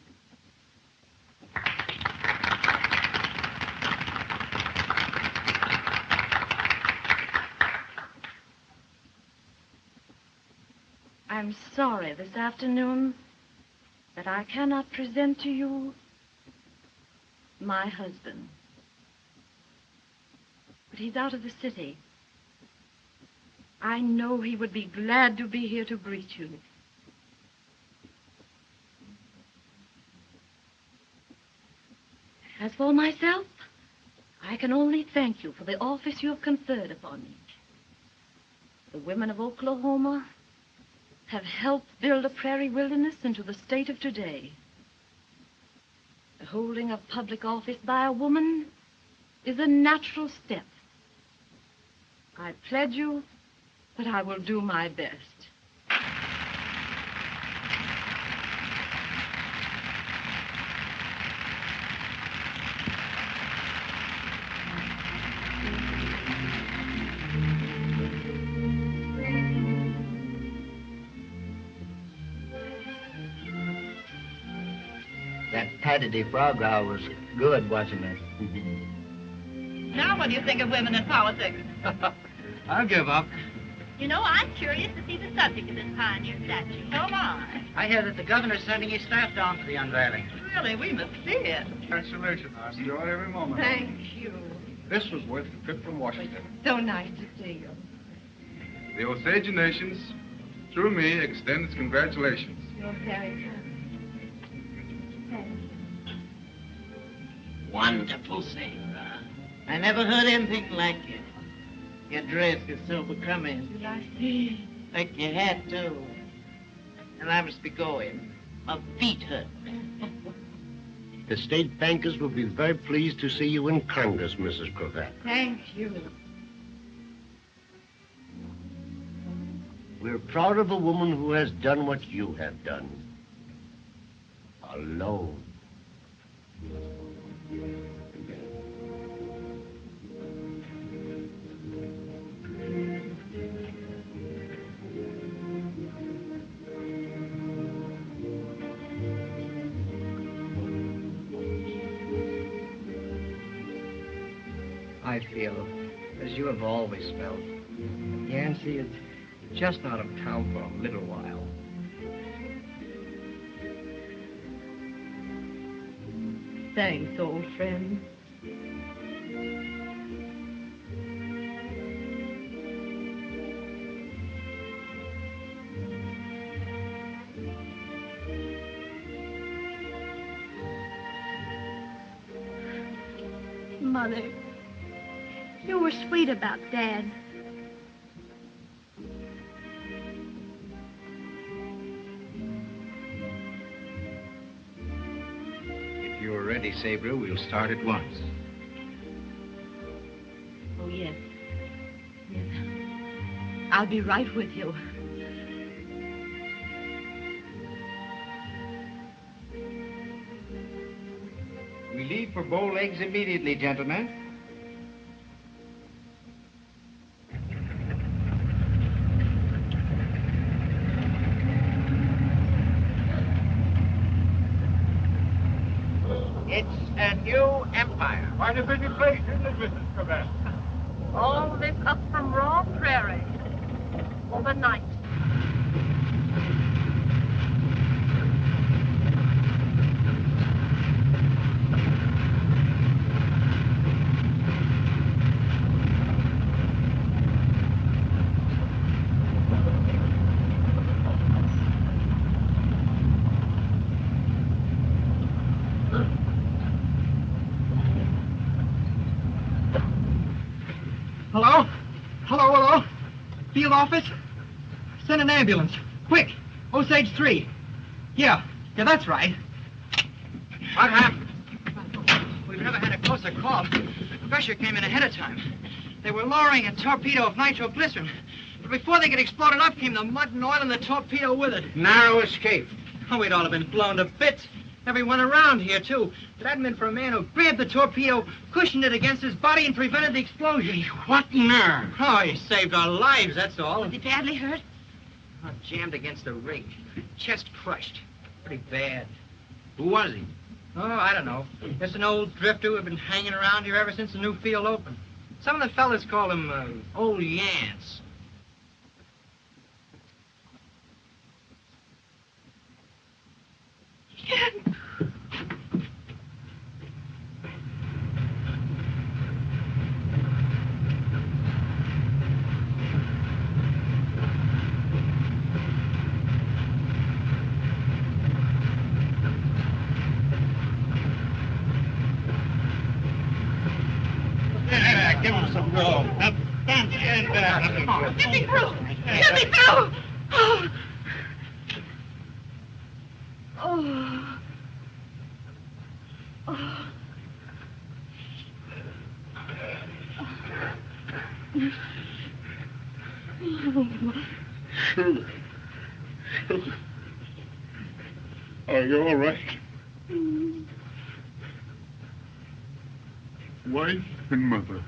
I'm sorry this afternoon that I cannot present to you my husband. But he's out of the city. I know he would be glad to be here to greet you. As for myself, I can only thank you for the office you have conferred upon me. The women of Oklahoma have helped build a prairie wilderness into the state of today. The holding of public office by a woman is a natural step. I pledge you that I will do my best. That Patty de Frog was good, wasn't it? Now, what do you think of women in politics? I'll give up. You know, I'm curious to see the subject of this pioneer statue. So am I. I hear that the governor's sending his staff down for the unveiling. Really, we must see it. Congratulations. I'll enjoy every moment. Thank you. This was worth the trip from Washington. So nice to see you. The Osage Nations, through me, extends congratulations. You're very kind. Thank you. Wonderful, Sabra. I never heard anything like it. Your dress is so becoming. You like it? Like your hat, too. And I must be going. My feet hurt. The state bankers will be very pleased to see you in Congress, Mrs. Cravat. Thank you. We're proud of a woman who has done what you have done. Alone. I feel as you have always felt. Yancey is just out of town for a little while. Thanks, old friend. Mother, you were sweet about Dad. If you're ready, Sabra, we'll start at once. Oh, yes. Yes. I'll be right with you. We leave for Bow Legs immediately, gentlemen. It's a new empire. Quite a busy place, isn't it, Mrs. Cravat? All this up from raw prairie. Overnight. Hello? Hello? Field office? Send an ambulance. Quick! Osage 3. Yeah, that's right. What happened? We've never had a closer call. The pressure came in ahead of time. They were lowering a torpedo of nitroglycerin. But before they could explode it up came the mud and oil and the torpedo with it. Narrow escape. Oh, we'd all have been blown to bits. Everyone around here, too. If it hadn't been for a man who grabbed the torpedo, cushioned it against his body, and prevented the explosion. What nerve? Oh, he saved our lives, that's all. Was he badly hurt? Jammed against a rig. Chest crushed. Pretty bad. Who was he? Oh, I don't know. Just an old drifter who had been hanging around here ever since the new field opened. Some of the fellas call him Old Yance. Give him some room. Now, stand back. Get me through! Get me through! Oh. Oh. Oh. Are you all right? Wife and mother.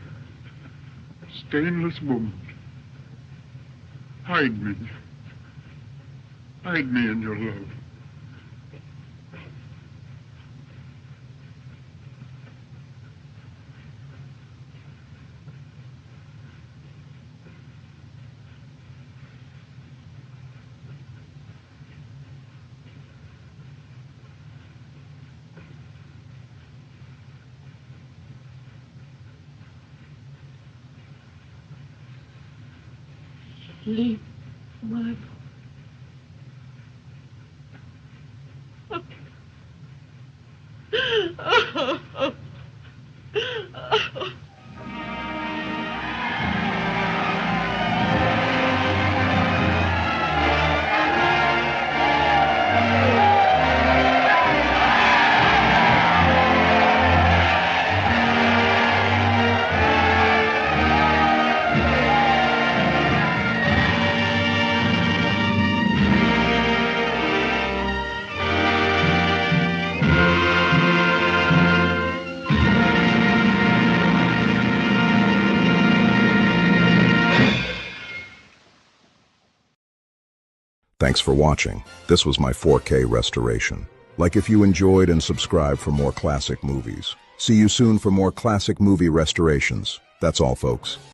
Stainless woman. Hide me. Hide me in your love. Leave my... Thanks for watching. This was my 4K restoration. Like if you enjoyed and subscribe for more classic movies. See you soon for more classic movie restorations. That's all, folks.